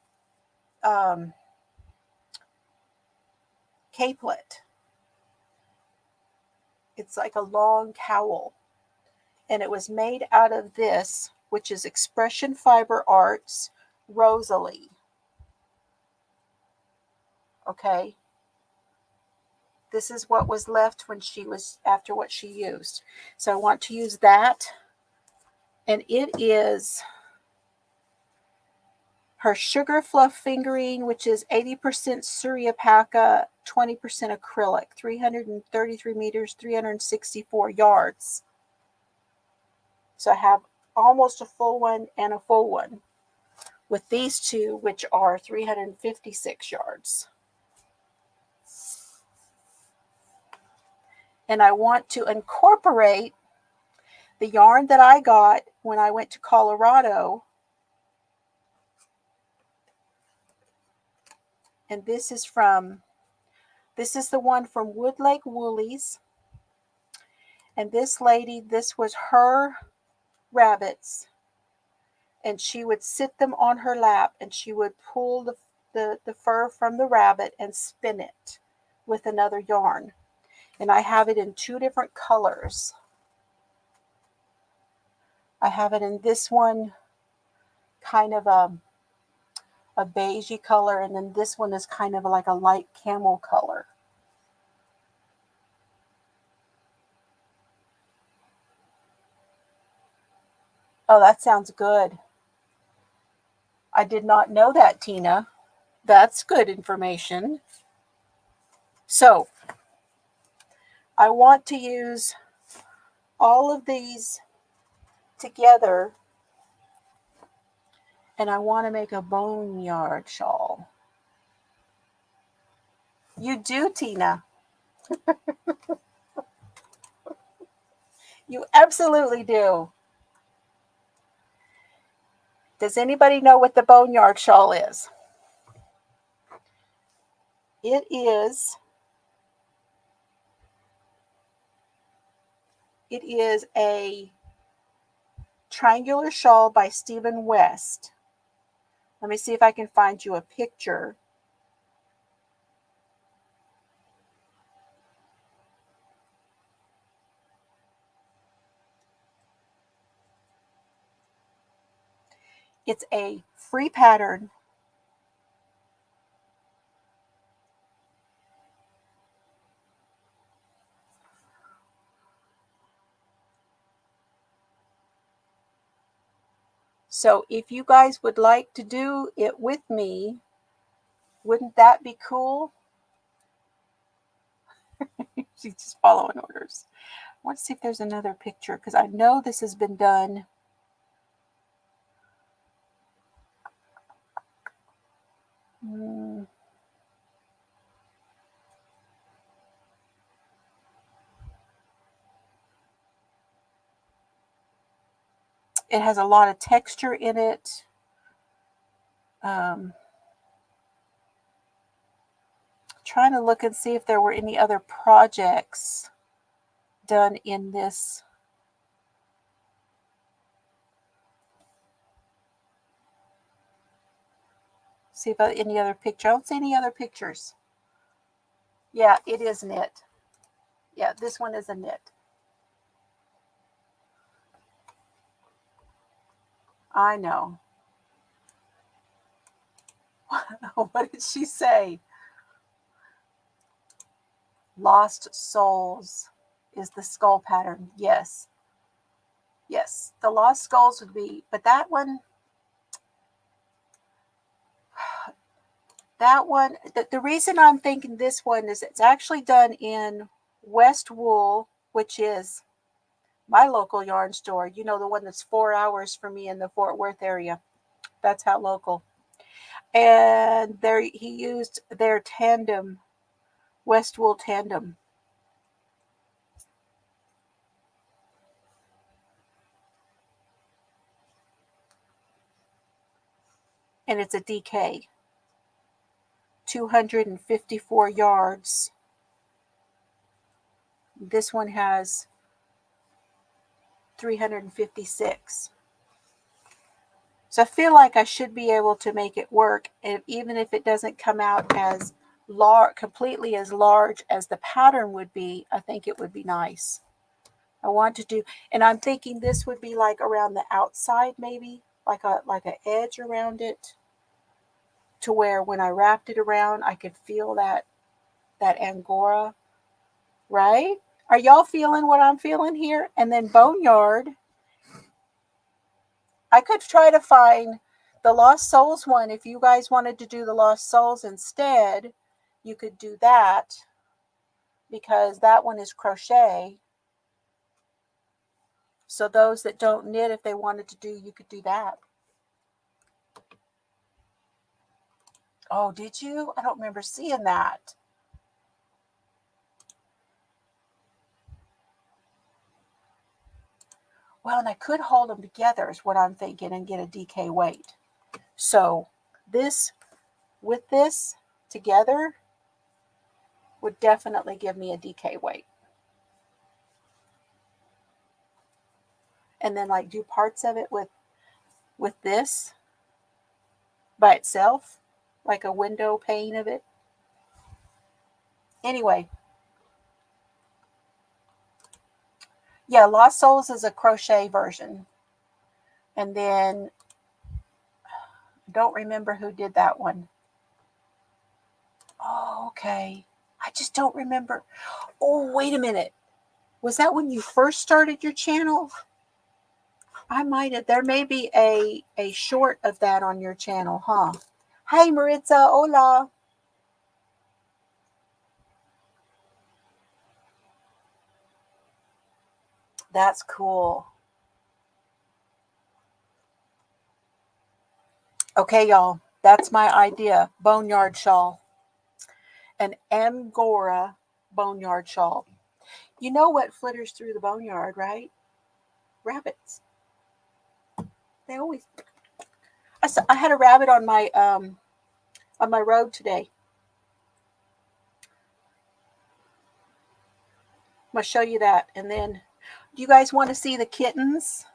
capelet. It's like a long cowl. And it was made out of this, which is Expression Fiber Arts Rosalie. Okay. This is what was left after what she used. So I want to use that. And it is her Sugar Fluff Fingering, which is 80% Suryapaca, 20% acrylic, 333 meters, 364 yards. So I have almost a full one and a full one with these two, which are 356 yards. And I want to incorporate the yarn that I got when I went to Colorado. And this is the one from Wood Lake Woolies. And this lady, this was her rabbits. And she would sit them on her lap and she would pull the fur from the rabbit and spin it with another yarn. And I have it in two different colors. I have it in this one, kind of a beigey color, and then this one is kind of like a light camel color. Oh, that sounds good. I did not know that, Tina. That's good information. So I want to use all of these together, and I want to make a boneyard shawl. You do, Tina. You absolutely do. Does anybody know what the boneyard shawl is? It is a triangular shawl by Stephen West. Let me see if I can find you a picture. It's a free pattern. So if you guys would like to do it with me, wouldn't that be cool? She's just following orders. I want to see if there's another picture, because I know this has been done. It has a lot of texture in it. Trying to look and see if there were any other projects done in this. See if any other picture. I don't see any other pictures. Yeah, it is knit. Yeah, this one is a knit. I know. What did she say? Lost Souls is the skull pattern. Yes. Yes, the Lost Skulls would be, but that one, the reason I'm thinking this one is it's actually done in West Wool, which is my local yarn store. You know, the one that's 4 hours from me in the Fort Worth area. That's how local. And there he used their tandem, West Wool tandem. And it's a DK. 254 yards. This one has 356. So I feel like I should be able to make it work, even if it doesn't come out as completely as large as the pattern would be. I think it would be nice. I want to do, and I'm thinking this would be like around the outside, maybe like an edge around it, to where when I wrapped it around, I could feel that Angora, right? Are y'all feeling what I'm feeling here? And then boneyard, I could try to find the Lost Souls one. If you guys wanted to do the Lost Souls instead, you could do that, because that one is crochet. So those that don't knit, if they wanted to do, you could do that. Oh, did you? I don't remember seeing that. Well, and I could hold them together is what I'm thinking, and get a DK weight. So this with this together would definitely give me a DK weight. And then like do parts of it with this by itself, like a window pane of it. Anyway, yeah, Lost Souls is a crochet version. And then I don't remember who did that one. Oh, okay. I just don't remember. Oh, wait a minute. Was that when you first started your channel? I might have. There may be a short of that on your channel, huh? Hey, Maritza. Hola. That's cool. Okay, y'all. That's my idea. Boneyard shawl. An Angora boneyard shawl. You know what flitters through the boneyard, right? Rabbits. They always. I had a rabbit on my road today. I'm gonna show you that, and then, do you guys want to see the kittens?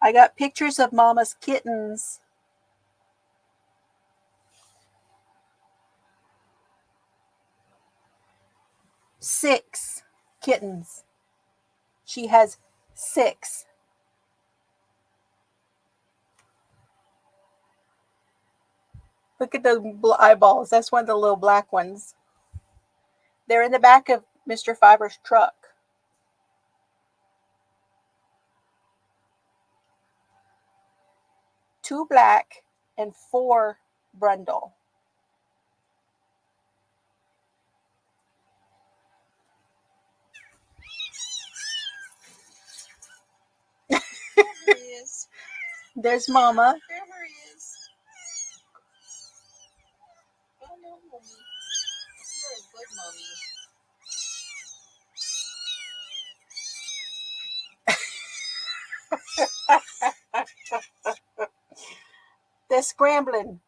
I got pictures of Mama's kittens. Six kittens. She has 6. Look at those eyeballs. That's one of the little black ones. They're in the back of Mr. Fiber's truck. Two black and 4 brundle. There's Mama. There he is. Oh no, Mommy. You're a good mommy. They're scrambling.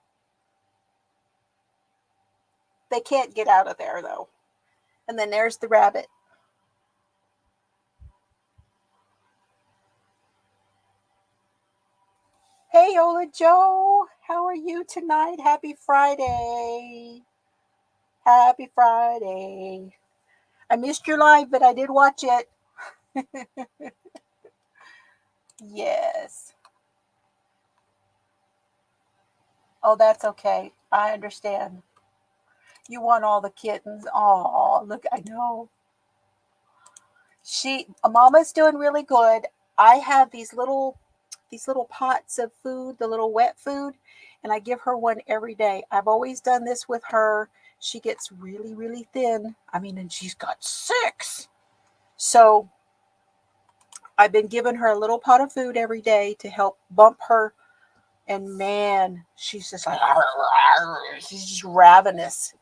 They can't get out of there though. And then there's the rabbit. Hey, Ola Joe. How are you tonight? Happy Friday. Happy Friday. I missed your live, but I did watch it. Yes. Oh, that's okay. I understand. You want all the kittens. Oh, look, I know. Mama's doing really good. I have these little pots of food, the little wet food, and I give her one every day. I've always done this with her. She gets really, really thin. I mean, and she's got 6. So I've been giving her a little pot of food every day to help bump her. And man, she's just like, she's just ravenous.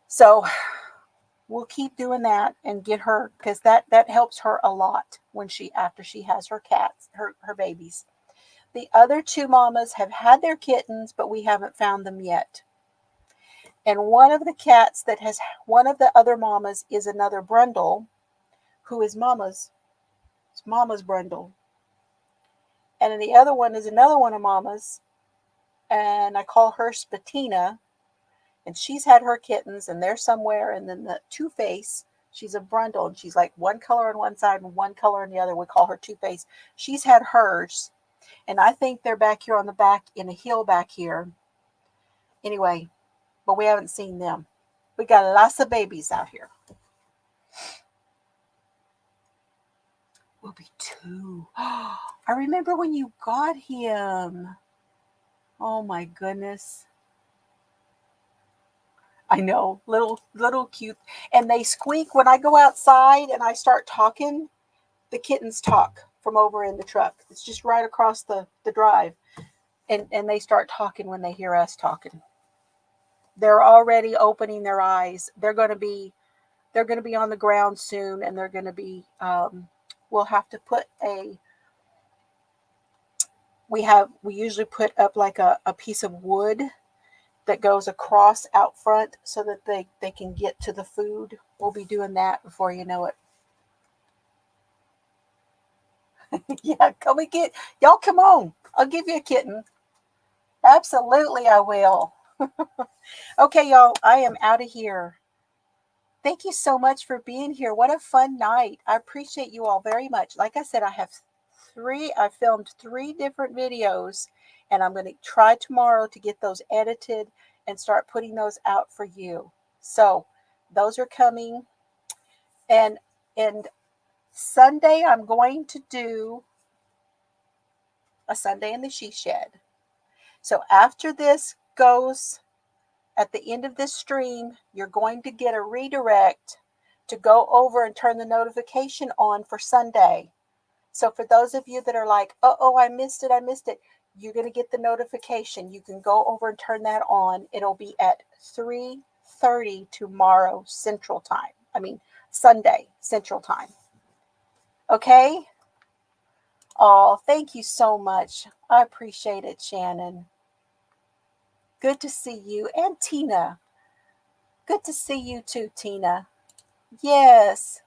So we'll keep doing that and get her, because that helps her a lot when after she has her cats, her babies. The other 2 mamas have had their kittens, but we haven't found them yet. And one of the other mamas is another brundle, who is Mama's. It's Mama's brundle. And then the other one is another one of Mama's, and I call her Spatina, and she's had her kittens, and they're somewhere. And then the Two-Face, she's a brundle, and she's like one color on one side and one color on the other. We call her Two-Face. She's had hers, and I think they're back here on the back in a hill back here. Anyway, but we haven't seen them. We got lots of babies out here. Will be 2. I remember when you got him. Oh my goodness. I know, little cute. And they squeak when I go outside and I start talking. The kittens talk from over in the truck. It's just right across the drive. And they start talking when they hear us talking. They're already opening their eyes. They're going to be on the ground soon, and they're going to be we'll have to put we usually put up like a piece of wood that goes across out front so that they can get to the food. We'll be doing that before you know it. Yeah, come and get y'all. Come on, I'll give you a kitten. Absolutely, I will. Okay, y'all, I am out of here. Thank you so much for being here. What a fun night. I appreciate you all very much. Like I said, I filmed 3 different videos, and I'm going to try tomorrow to get those edited and start putting those out for you. So those are coming. And Sunday, I'm going to do a Sunday in the She Shed. So after this goes, at the end of this stream, you're going to get a redirect to go over and turn the notification on for Sunday. So for those of you that are like, oh, I missed it, you're going to get the notification. You can go over and turn that on. It'll be at 3:30 tomorrow Central Time. Sunday Central Time. Okay? Oh, thank you so much. I appreciate it, Shannon. Good to see you. And Tina. Good to see you too, Tina. Yes.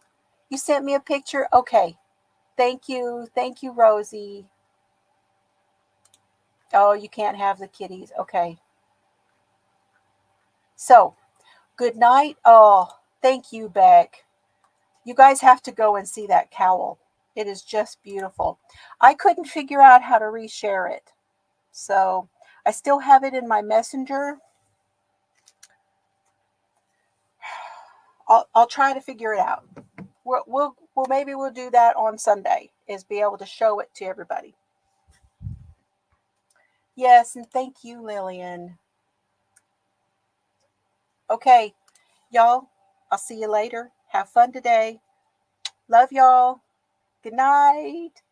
You sent me a picture? Okay. Thank you. Thank you, Rosie. Oh, you can't have the kitties. Okay. So, good night. Oh, thank you, Beck. You guys have to go and see that cowl. It is just beautiful. I couldn't figure out how to reshare it. So, I still have it in my messenger. I'll try to figure it out. Maybe we'll do that on Sunday, is be able to show it to everybody. Yes, and thank you, Lillian. Okay, y'all, I'll see you later. Have fun today. Love y'all. Good night.